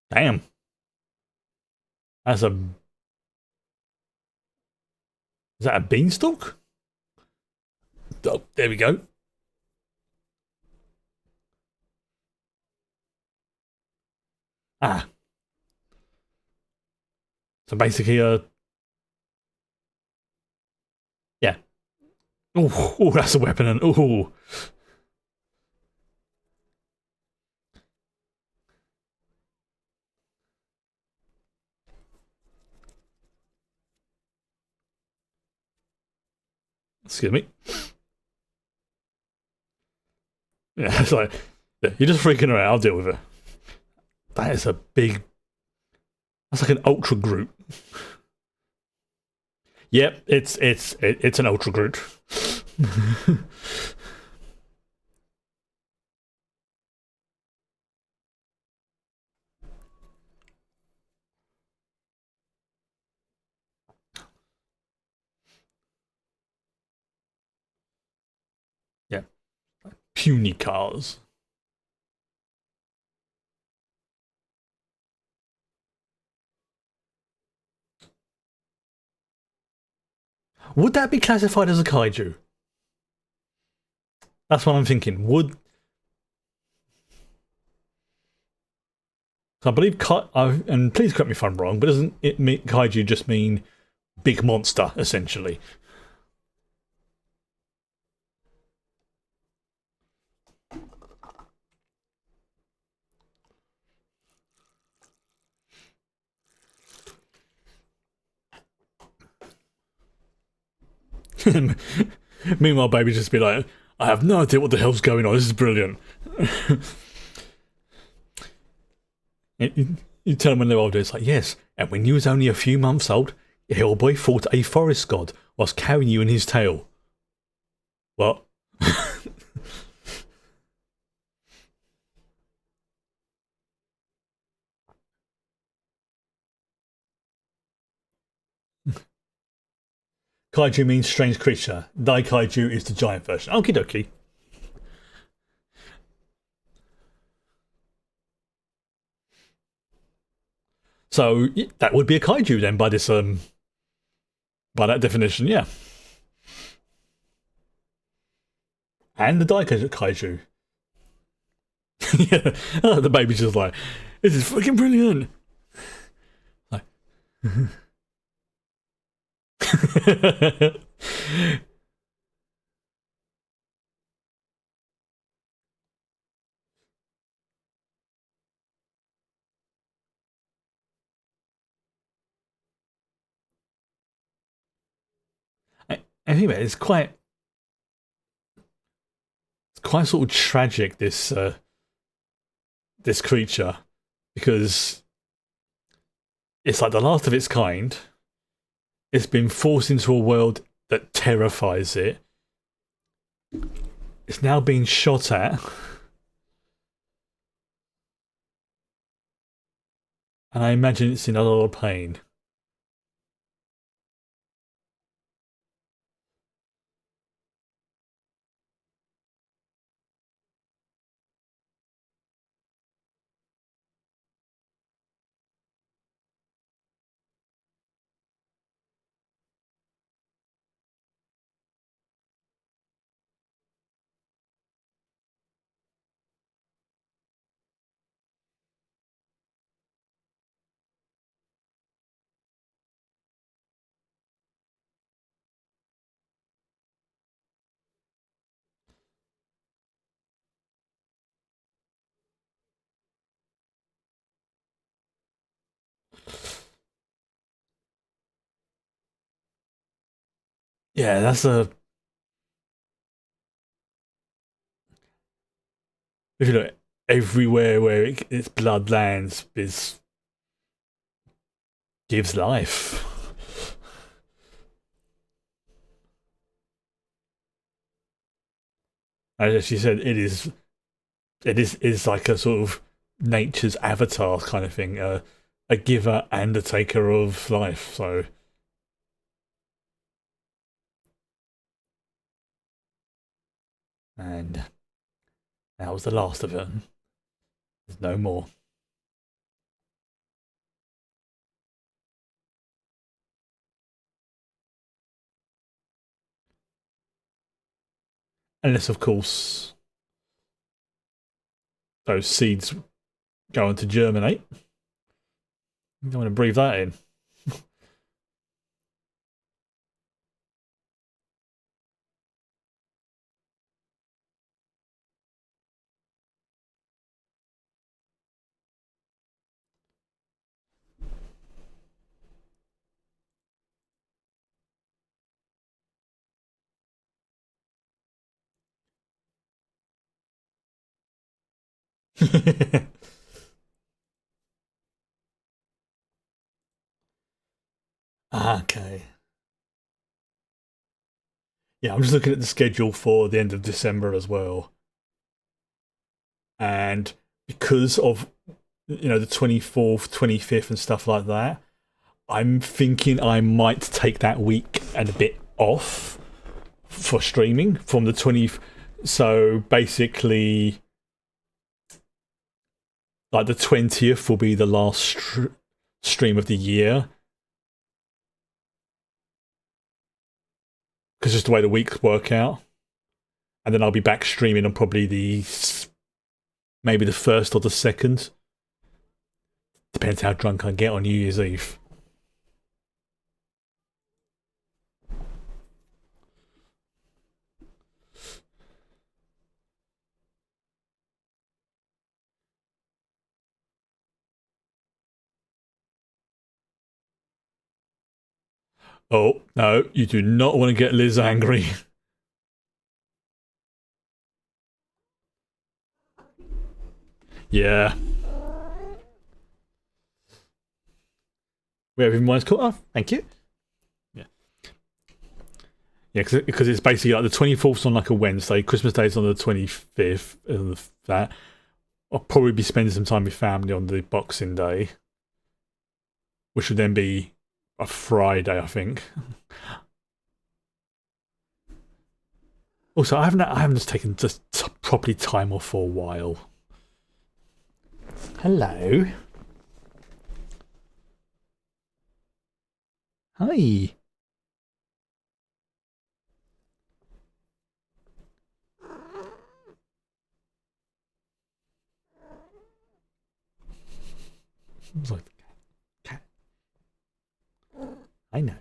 Damn. That's a... Is that a beanstalk? Oh, there we go. Ah. So basically, yeah. Oh, that's a weapon, and oh. Excuse me. Yeah, it's like, yeah, you're just freaking her out. I'll deal with her. That is a big... That's like an ultra Groot. Yep, it's an ultra Groot. Yeah, puny cars. Would that be classified as a kaiju? That's what I'm thinking. Would... I believe, and please correct me if I'm wrong, but doesn't it mean kaiju just mean big monster, essentially? Meanwhile, baby just be like, I have no idea what the hell's going on. This is brilliant. You tell them when they're older, it's like, yes, and when you was only a few months old, Hellboy fought a forest god whilst carrying you in his tail. What? Kaiju means strange creature. Dai Kaiju is the giant version. Okie dokie. So that would be a kaiju then by this by that definition, yeah. And the Dai Kaiju. Yeah. Oh, the baby's just like, this is fucking brilliant. Like, anyway, it's quite sort of tragic, this this creature, because it's like the last of its kind. It's been forced into a world that terrifies it. It's now being shot at. And I imagine it's in a lot of pain. Yeah, that's a... If you look, everywhere where its blood lands gives life. As she said, it is like a sort of nature's avatar kind of thing, a giver and a taker of life. So, and that was the last of it. There's no more, unless of course those seeds go on to germinate. You don't want to breathe that in. Okay. Yeah, I'm just looking at the schedule for the end of December as well, and because of the 24th, 25th, and stuff like that, I'm thinking I might take that week and a bit off for streaming from the 20th. So basically, like the 20th will be the last stream of the year, because just the way the weeks work out. And then I'll be back streaming on probably maybe the first or the second. Depends how drunk I get on New Year's Eve. Oh, no, you do not want to get Liz angry. Yeah. We have in mind's called. Oh, thank you. Yeah. Yeah, because it's basically like the 24th on like a Wednesday, Christmas Day is on the 25th, and that. I'll probably be spending some time with family on the Boxing Day, which would then be a Friday, I think. Also, I haven't just taken just properly time off for a while. Hello. Hi. It's like, cat. I know.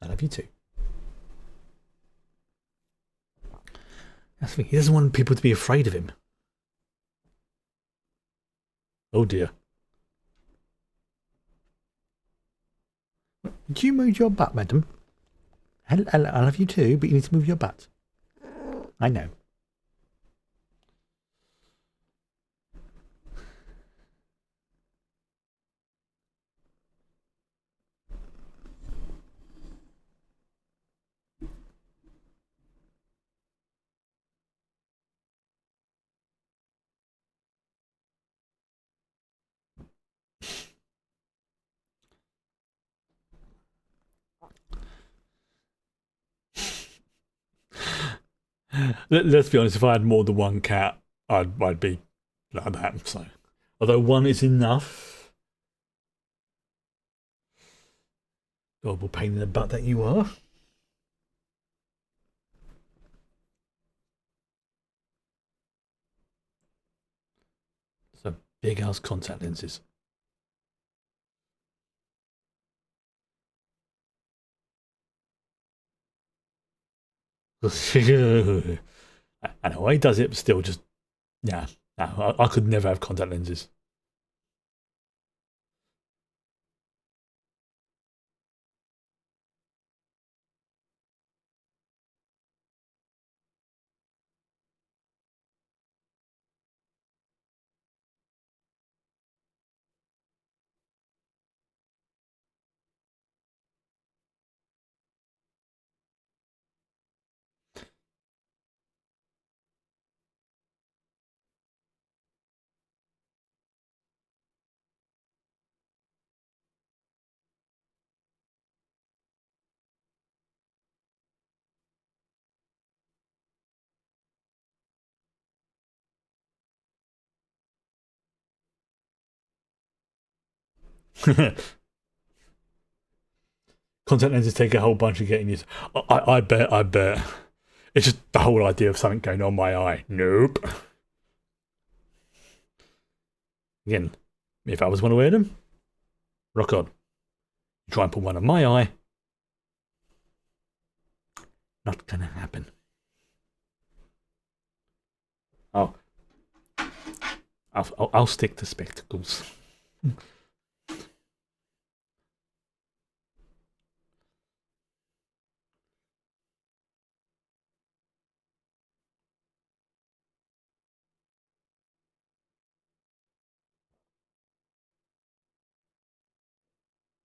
I love you too. That's the thing. He doesn't want people to be afraid of him. Oh dear. Do you move your butt, madam? I love you too, but you need to move your butt. I know. Let's be honest. If I had more than one cat, I'd be like that. So, although one is enough. Horrible pain in the butt that you are. So big ass contact lenses. I know why he does it, but still, just yeah. No, I could never have contact lenses. Content lenses take a whole bunch of getting used. I bet, I bet. It's just the whole idea of something going on my eye. Nope. Again, if I was want to wear them, rock on. Try and put one on my eye. Not gonna happen. Oh, I'll stick to spectacles.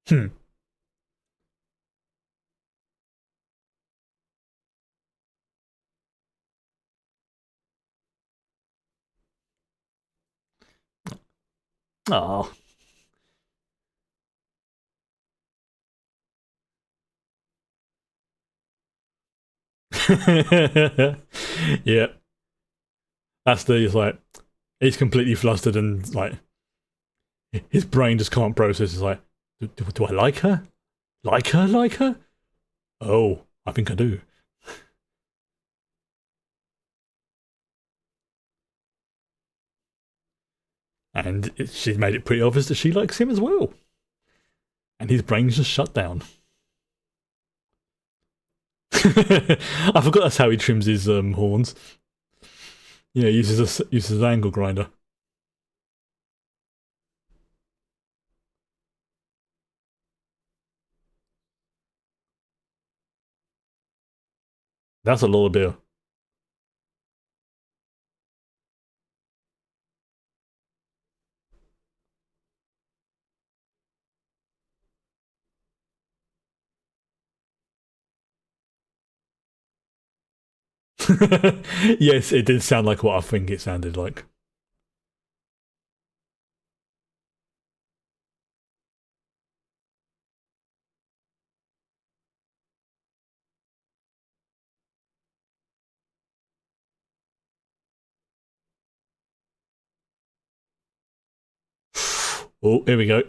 Hmm. Oh. Yeah. That's the he's like he's completely flustered and like his brain just can't process. It's like, do I like her? Like her? Like her? Oh, I think I do. And she's made it pretty obvious that she likes him as well. And his brain's just shut down. I forgot that's how he trims his horns. Yeah, uses an angle grinder. That's a lot of beer. Yes, it did sound like what I think it sounded like. Oh, here we go.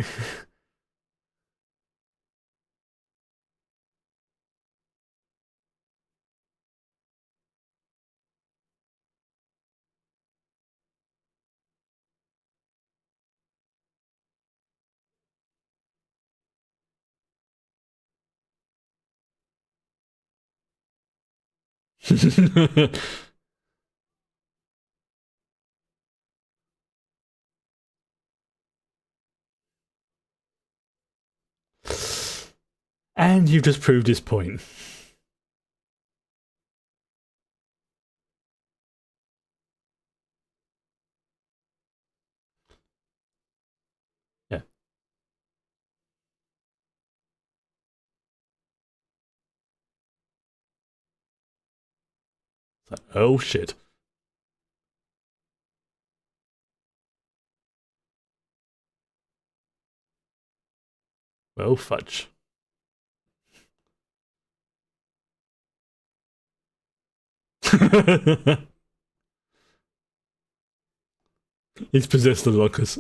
And you've just proved his point. Yeah. So, oh shit. Well, fudge. He's possessed the lockers.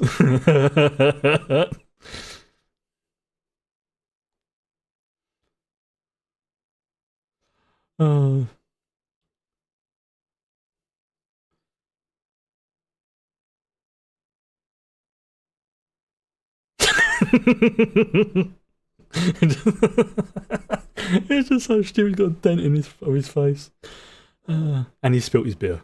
Oh. It's just so stupid. He's got a dent in his face. And he spilt his beer.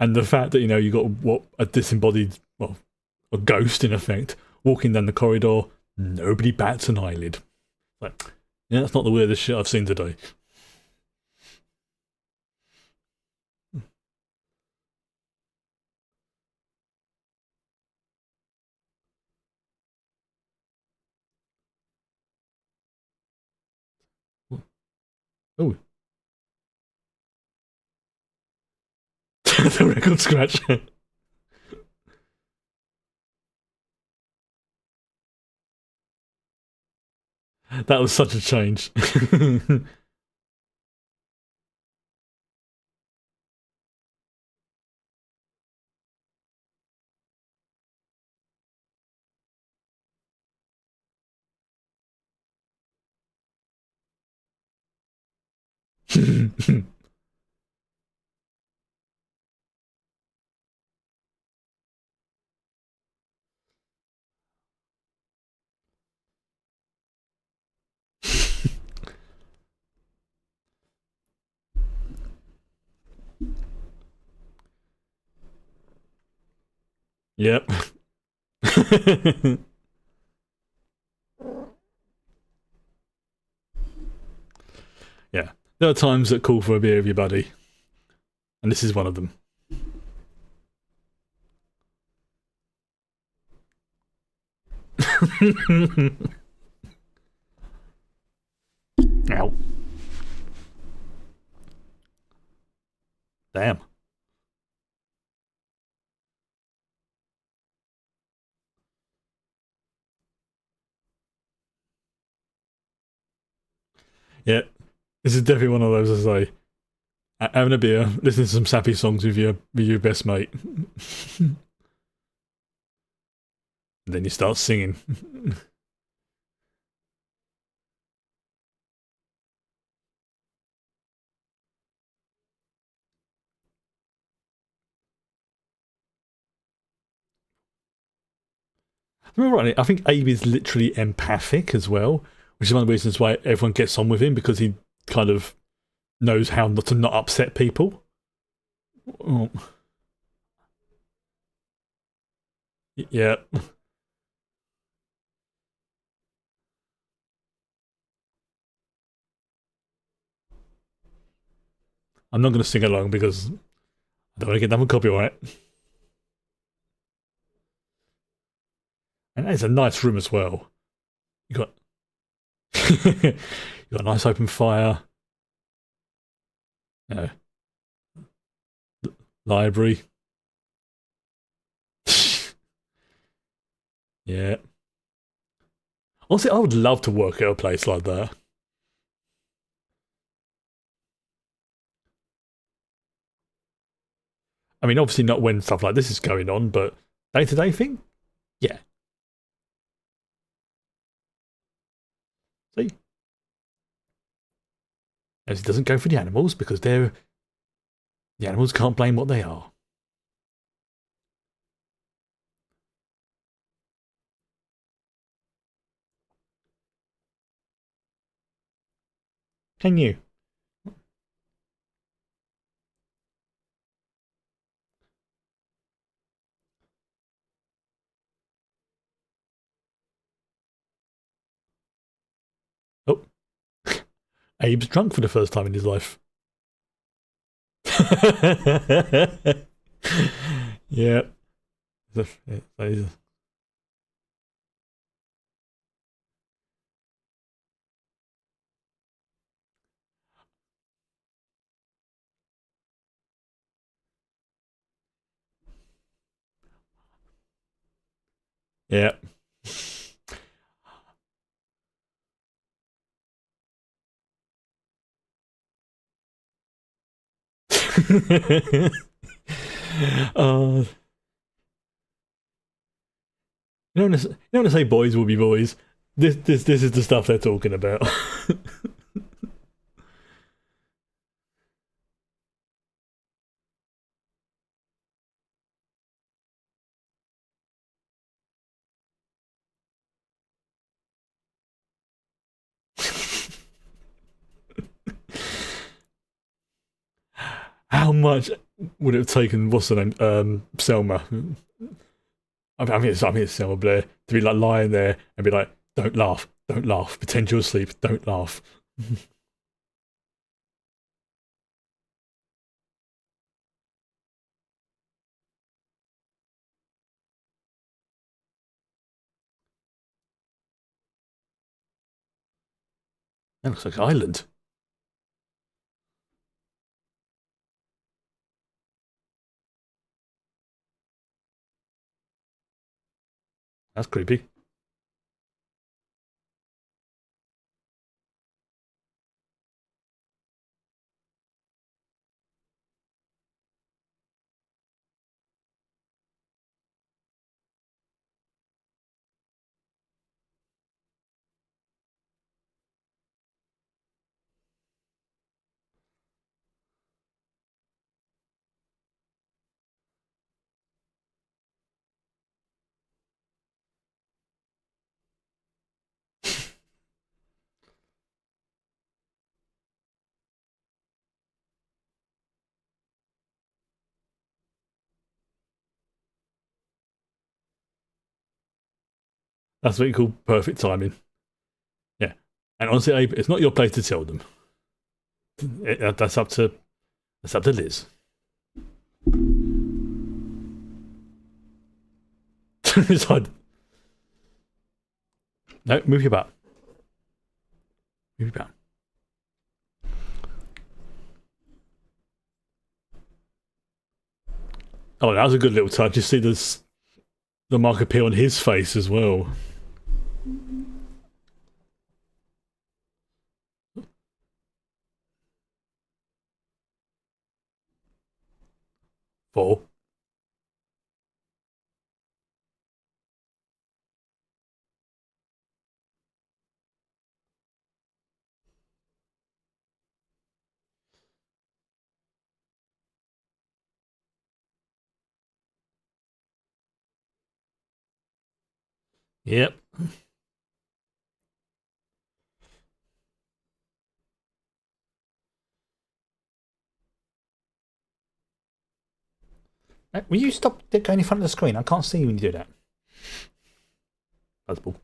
And the fact that you got what a disembodied, well, a ghost in effect, walking down the corridor, nobody bats an eyelid. Like, yeah, that's not the weirdest shit I've seen today. Oh, the record scratch. That was such a change. Yep. Yeah. There are times that call for a beer with your buddy, and this is one of them. Ow. Damn. Yeah. This is definitely one of those, I say, having a beer, listening to some sappy songs with your best mate. And then you start singing. Remember right, I think Abe is literally empathic as well, which is one of the reasons why everyone gets on with him, because he kind of knows how not to not upset people. Oh, yeah. I'm not going to sing along because I don't want to get done with copyright. And it's a nice room as well. You got you got a nice open fire. You know, library. Yeah. Honestly, I would love to work at a place like that. I mean, obviously not when stuff like this is going on, but day to day thing, yeah. See, as it doesn't go for the animals because the animals can't blame what they are. Can you? Oh, Abe's drunk for the first time in his life. Yeah. Yeah. uh, you don't want to say boys will be boys. This is the stuff they're talking about. How much would it have taken? What's the name? Selma. I mean, it's Selma Blair to be like lying there and be like, "Don't laugh, don't laugh, pretend you're asleep, don't laugh." That looks like Ireland. That's creepy. That's what you call perfect timing. Yeah. And honestly, Abe, it's not your place to tell them. That's up to Liz. Decide. No, move your butt. Move your butt. Oh, that was a good little touch. You see this the mark appear on his face as well. Four. Yep. Will you stop going in front of the screen? I can't see you when you do that. Buzzball.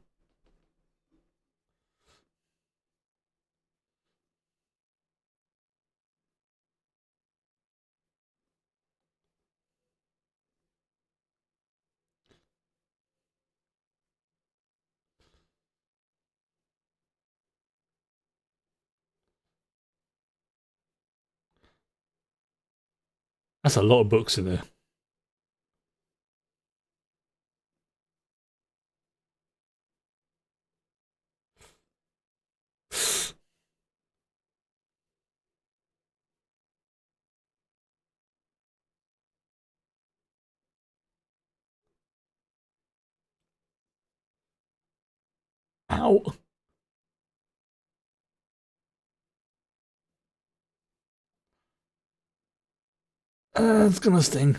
That's a lot of books in there. Ow. It's gonna sting.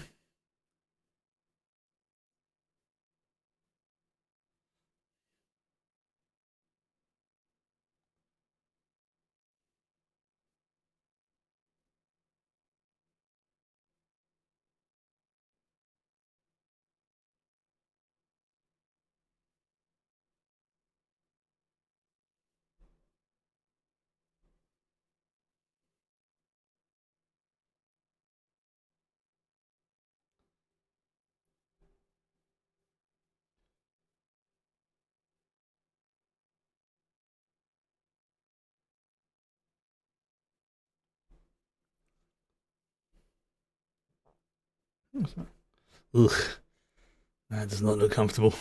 Ugh. That does not look comfortable.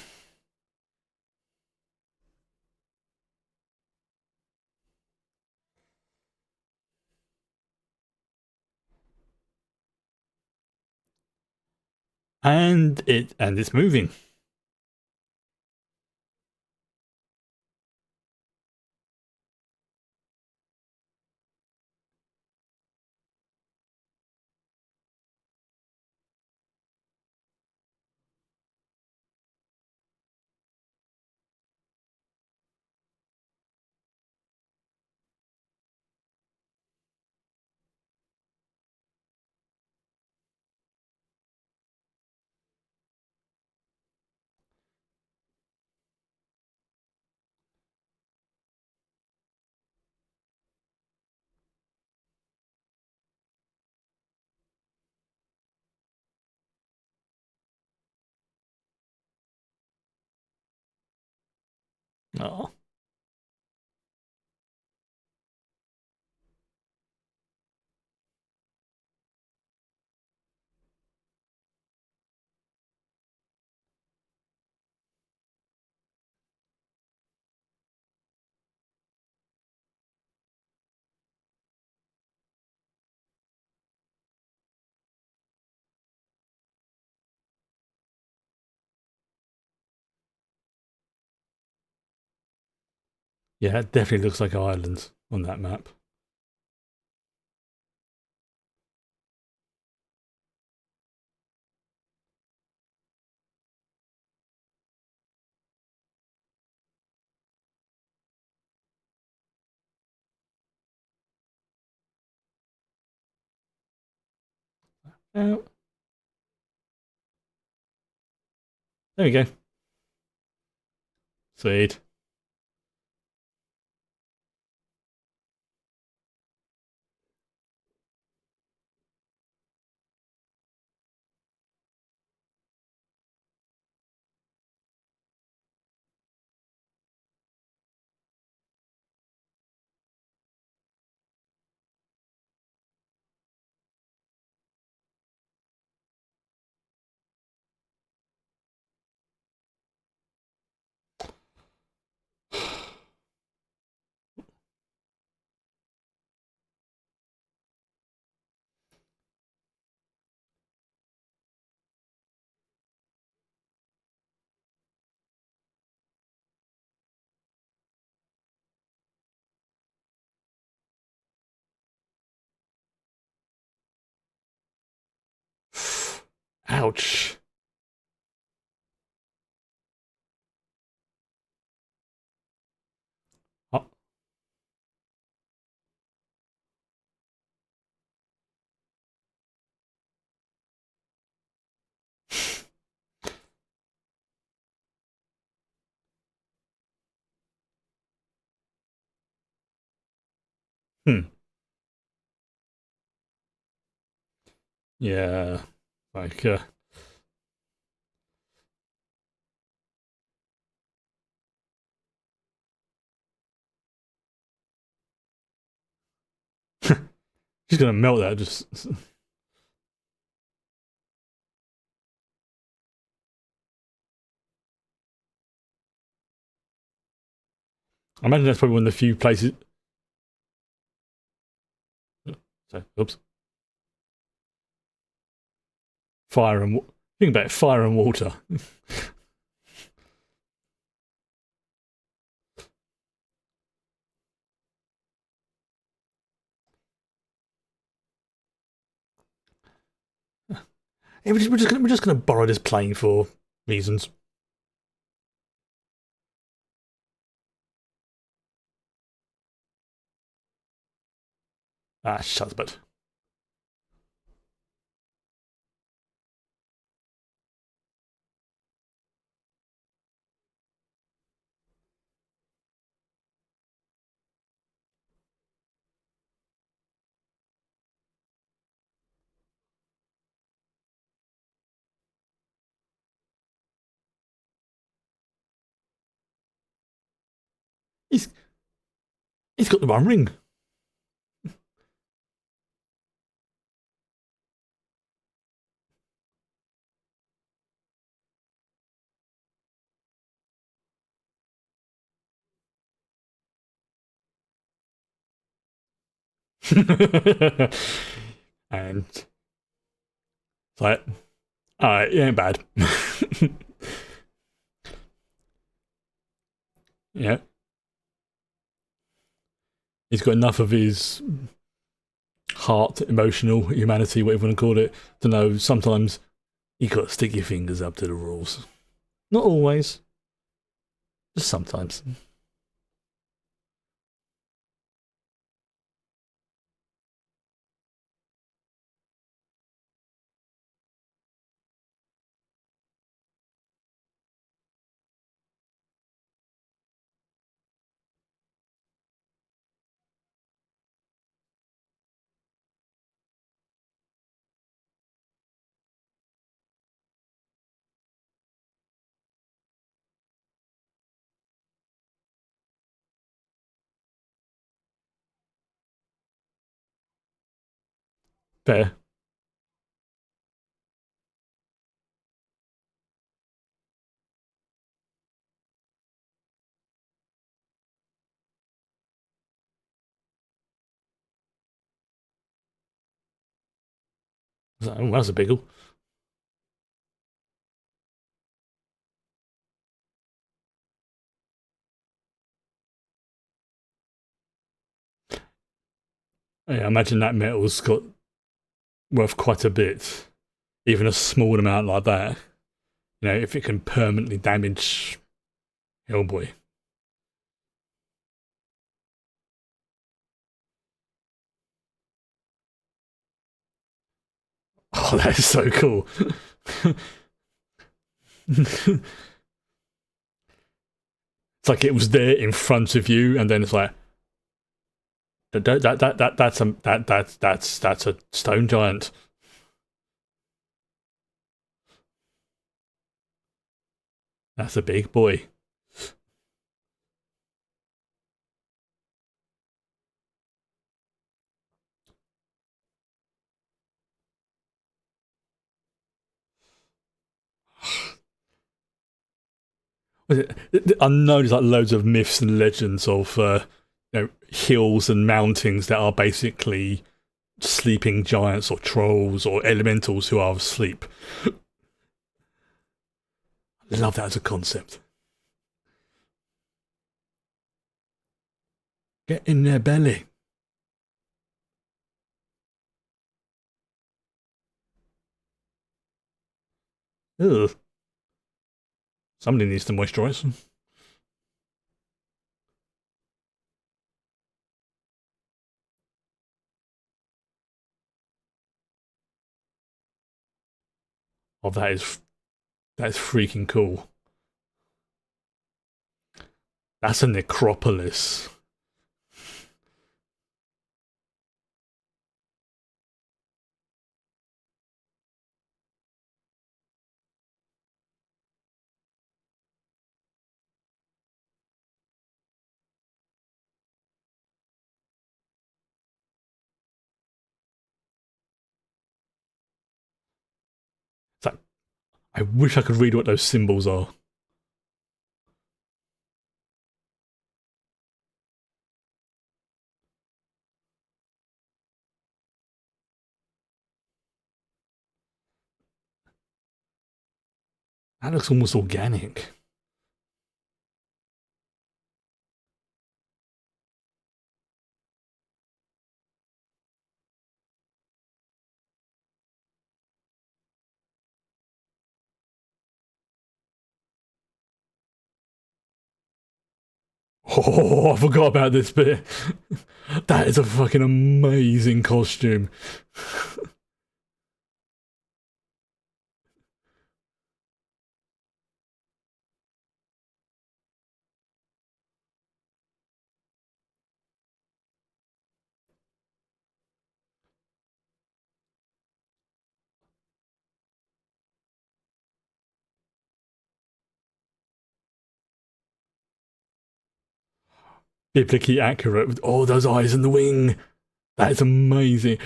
And it's moving. Oh. Yeah, it definitely looks like Ireland on that map. Oh, there we go. Sweet. Ouch. Oh, hmm. Yeah. Like, she's gonna melt that. Just, I imagine that's probably one of the few places. So, oops. Fire and think about it, fire and water. Yeah, we're just gonna borrow this plane for reasons. Ah, shut but he's he's got the one ring. And it's like, all right, it ain't bad. Yeah, he's got enough of his heart, emotional humanity, whatever you want to call it, to know sometimes you got to stick your fingers up to the rules. Not always, just sometimes. Fair. Oh, that's a biggle. I imagine that metal's got worth quite a bit, even a small amount like that. You know, if it can permanently damage Hellboy. Oh, that is so cool. It's like it was there in front of you, and then it's like that's a stone giant. That's a big boy. I know there's like loads of myths and legends of hills and mountains that are basically sleeping giants or trolls or elementals who are asleep. I love that as a concept. Get in their belly. Ugh. Somebody needs to moisturise. Oh, that is freaking cool. That's a necropolis. It's like, I wish I could read what those symbols are. That looks almost organic. Oh, I forgot about this bit. That is a fucking amazing costume. Biblically accurate with all those eyes in the wing. That is amazing.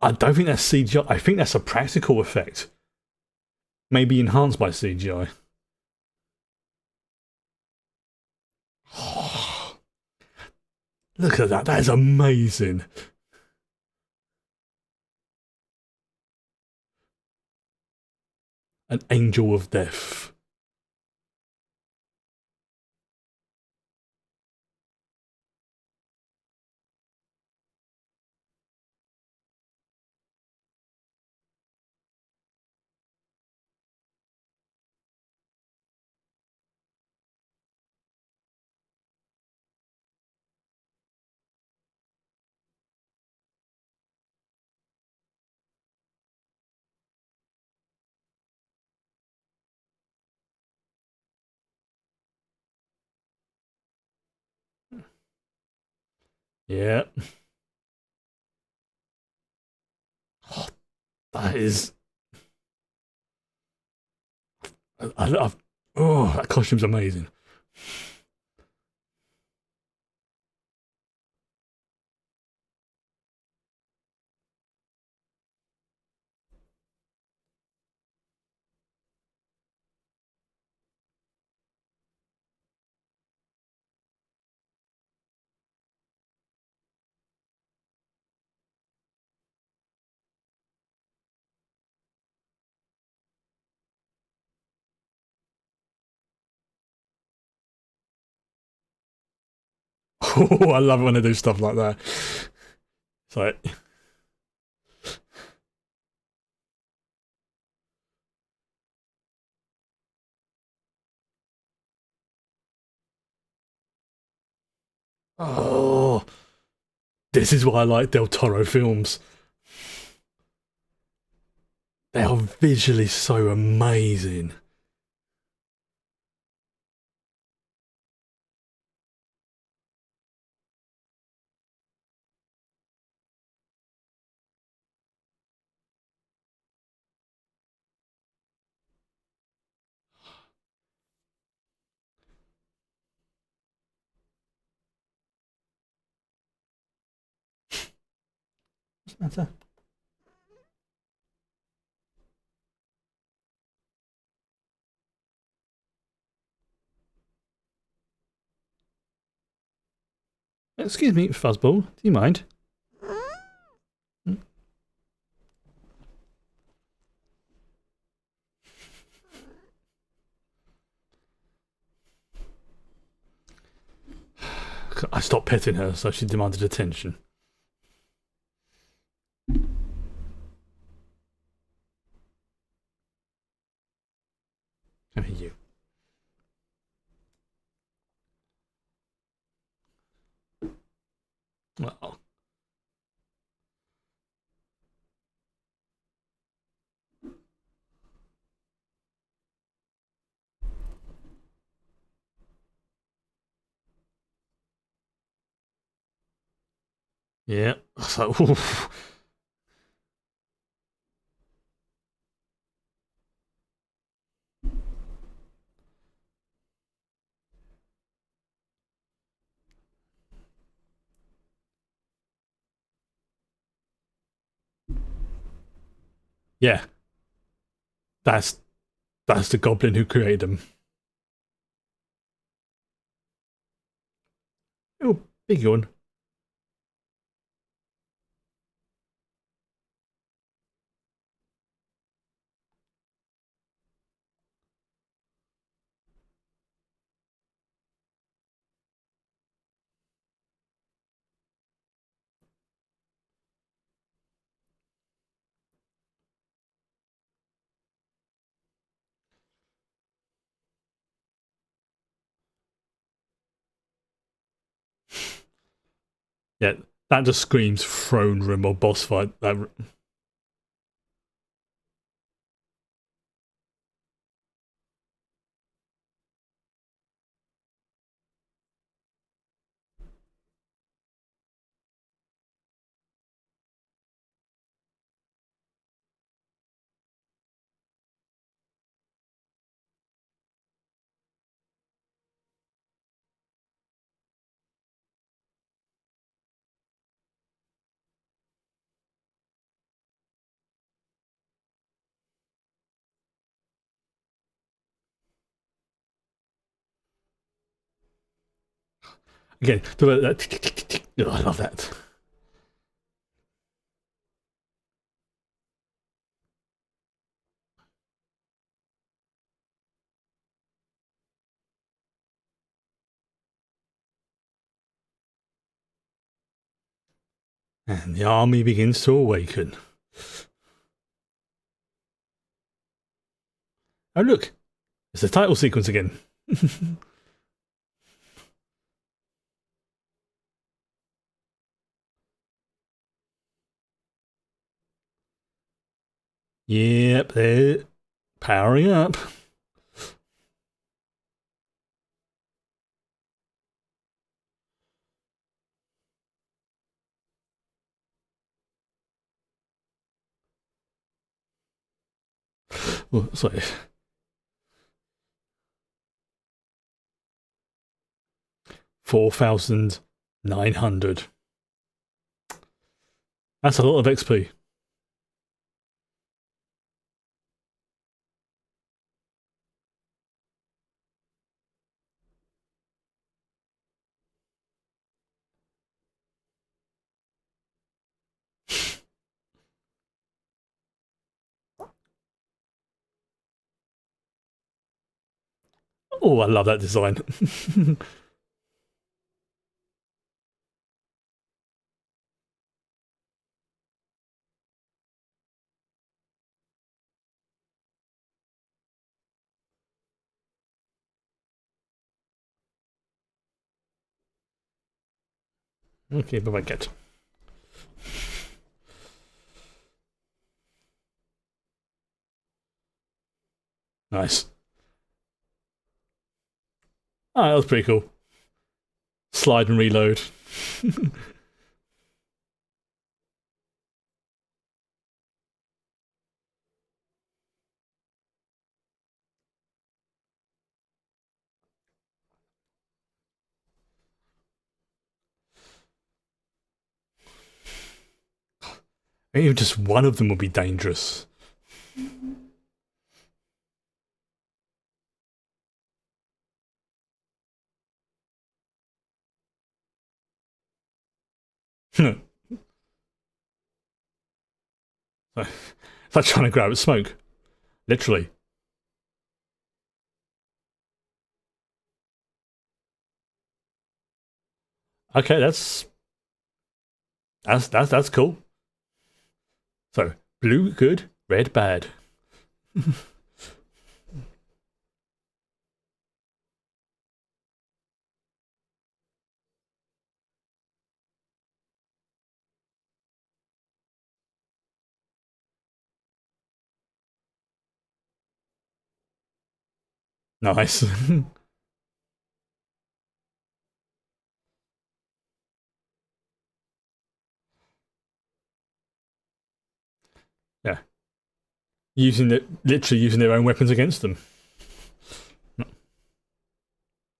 I don't think that's CGI. I think that's a practical effect. Maybe enhanced by CGI. Look at that. That is amazing. An angel of death. Yeah. Oh, that is. Oh, that costume's amazing. Oh, I love when they do stuff like that. So, oh, this is why I like Del Toro films. They are visually so amazing. What's the matter? Excuse me, Fuzzball. Do you mind? I stopped petting her, so she demanded attention. Come here, you. Well, yeah. So, oof. Yeah, that's that's the goblin who created them. Oh, big yawn. Yeah, that just screams throne room or boss fight. That, again, that. Oh, I love that. And the army begins to awaken. Oh, look, it's the title sequence again. Yep, they're powering up. Oh, sorry. 4,900. That's a lot of XP. Oh, I love that design. Okay, bye bye, cat. Nice. Oh, that was pretty cool. Slide and reload. Even just one of them would be dangerous. It's like trying to grab at smoke. Literally. Okay, that's cool. So blue good, red bad. Nice. Yeah. Literally using their own weapons against them.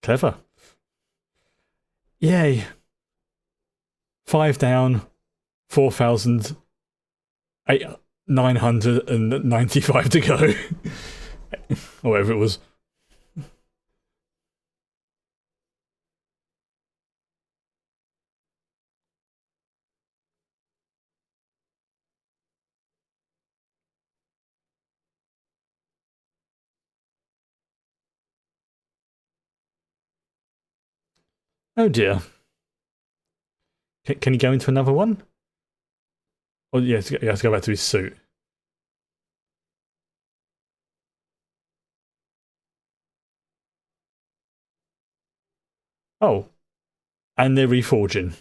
Clever. Yay. 5 down, 4,995 to go. Or whatever it was. Oh dear. Can he go into another one? Oh, yes, he has to go back to his suit. Oh, and they're reforging.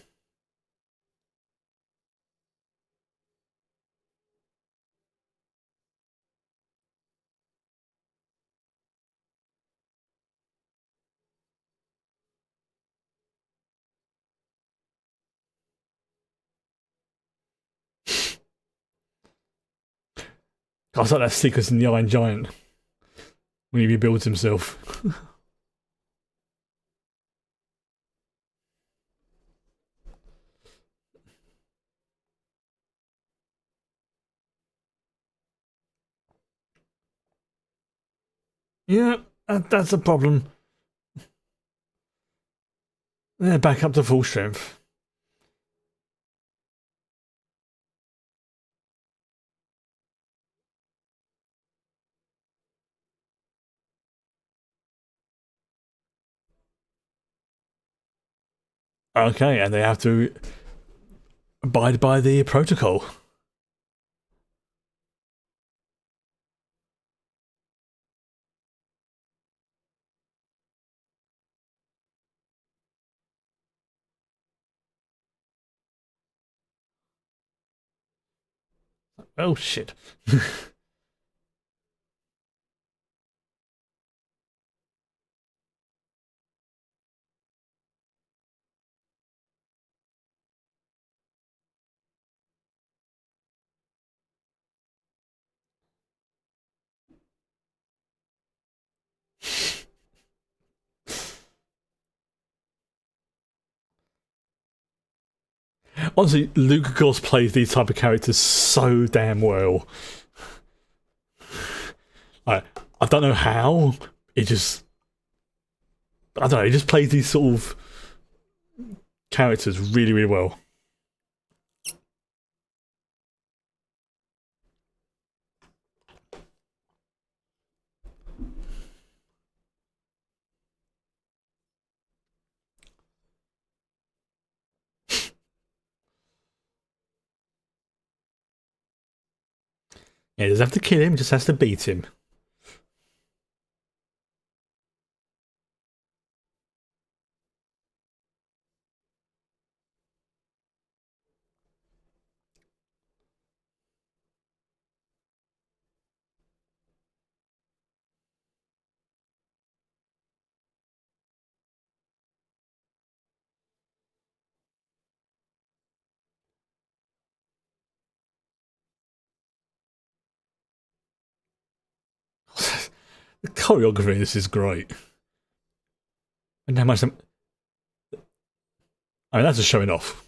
I was like that sequence in the Iron Giant when he rebuilds himself. Yeah, that's a problem. They're back up to full strength. Okay, and they have to abide by the protocol. Oh shit. Honestly, Luke Goss plays these type of characters so damn well. I I don't know how. It just I don't know. He just plays these sort of characters really, really well. Yeah, he doesn't have to kill him; he just has to beat him. The choreography in this is great. And how much. I mean, that's just showing off.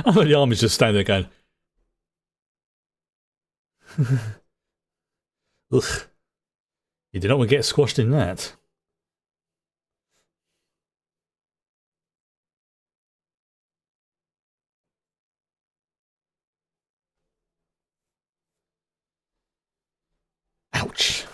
I mean, the army's just standing there going, ugh, you did not want to get squashed in that. Ouch.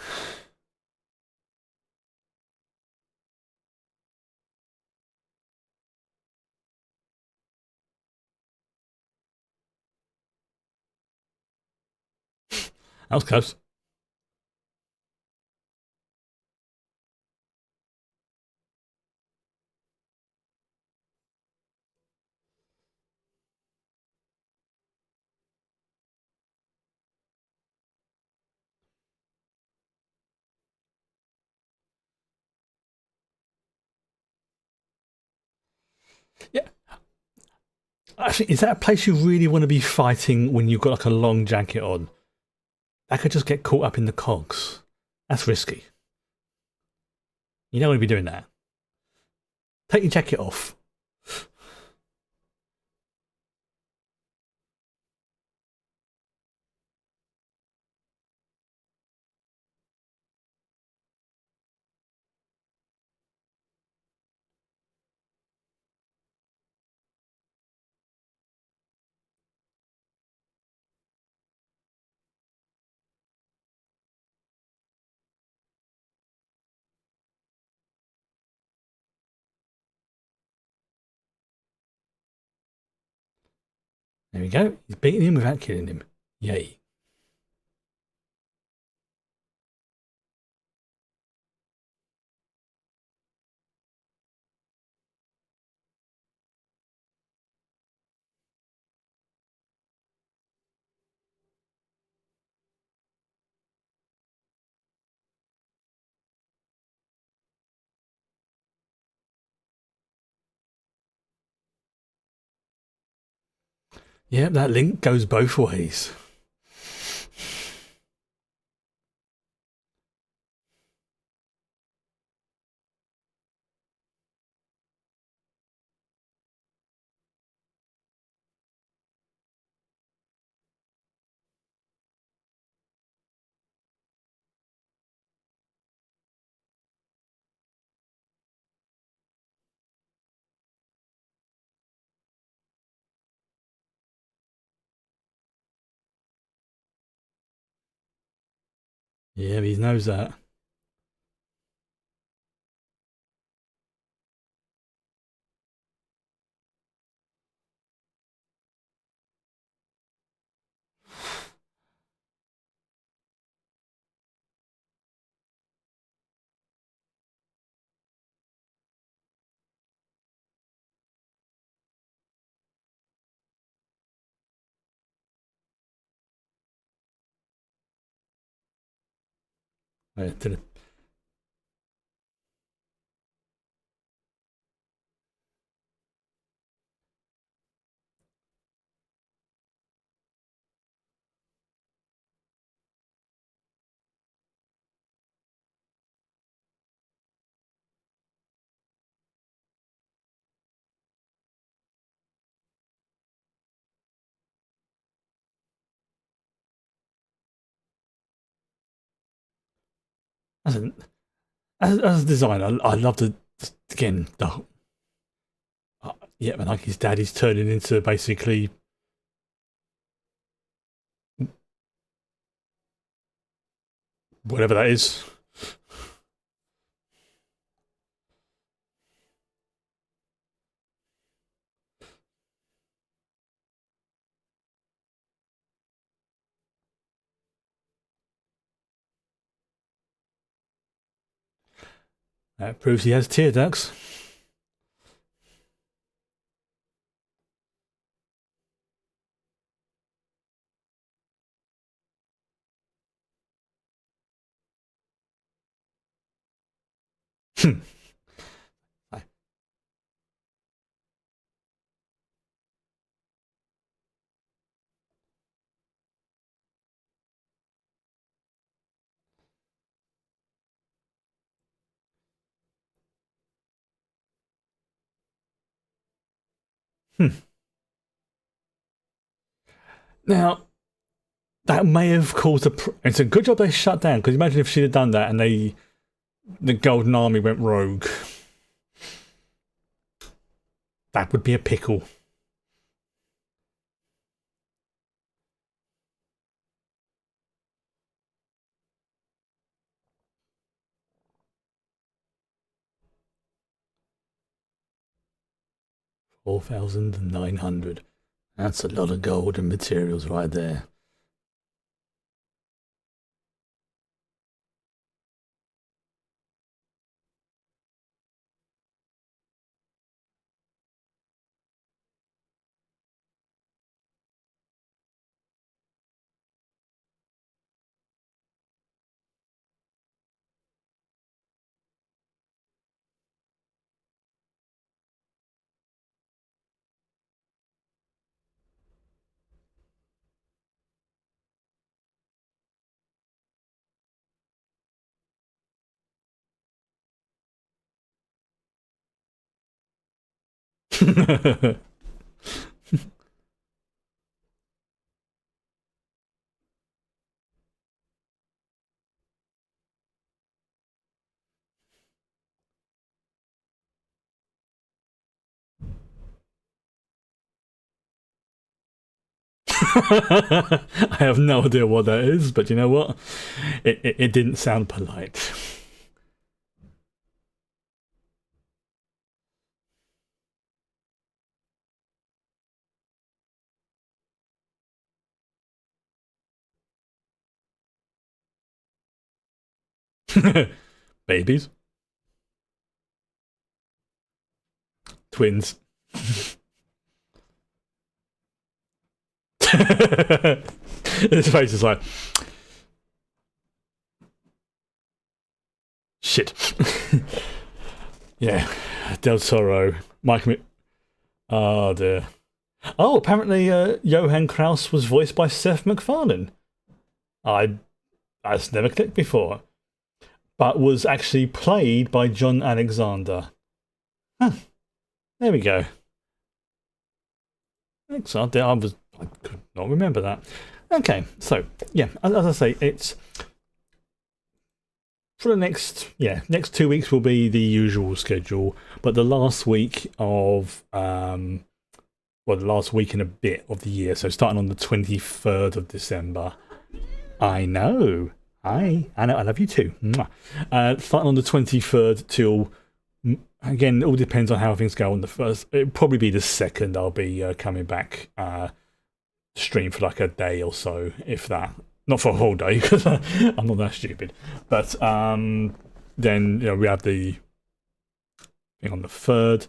That was close. Yeah. Actually, is that a place you really want to be fighting when you've got like a long jacket on? That could just get caught up in the cogs. That's risky. You don't want to be doing that. Take your jacket off. There we go. He's beating him without killing him. Yay. Yeah, that link goes both ways. Yeah, he knows that. Yeah, as, an, as a designer, I love the again the yeah, man, like his daddy's turning into basically whatever that is. That proves he has tear ducts. Now, that may have caused it's a good job they shut down, because imagine if she'd have done that and the Golden Army went rogue. That would be a pickle. $4,900. That's a lot of gold and materials right there. I have no idea what that is, but you know what? It didn't sound polite. Babies. Twins. His face is like, shit. Yeah, Del Toro. Oh dear. Oh, apparently Johann Kraus was voiced by Seth MacFarlane. That's never clicked before, but was actually played by John Alexander. Huh. There we go. Excellent. I could not remember that. Okay, so yeah, as I say, it's for the next 2 weeks will be the usual schedule, but the last week of the last week and a bit of the year, so starting on the 23rd of December. I know, I love you too. Starting on the 23rd till, again, it all depends on how things go on the first. It'll probably be the 2nd. I'll be coming back stream for like a day or so, if that. Not for a whole day, because I'm not that stupid. But then we have the thing on the 3rd.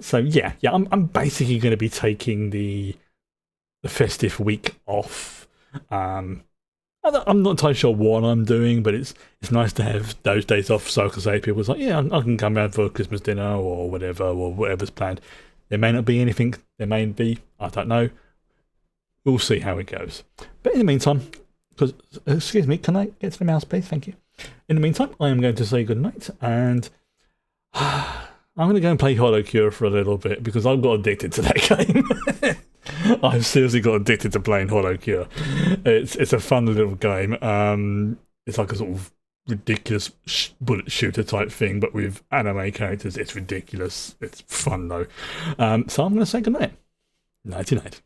So yeah, I'm basically going to be taking the festive week off. I'm not entirely sure what I'm doing, but it's nice to have those days off, so I can say to people, it's like, yeah, I can come round for Christmas dinner or whatever's planned. There may not be anything. There may be. I don't know. We'll see how it goes. But in the meantime, excuse me, can I get to the mouse, please? Thank you. In the meantime, I am going to say goodnight, and I'm going to go and play HoloCure for a little bit, because I've got addicted to that game. I've seriously got addicted to playing HoloCure. It's a fun little game. It's like a sort of ridiculous bullet shooter type thing, but with anime characters. It's ridiculous. It's fun though. So I'm going to say goodnight. Nighty night.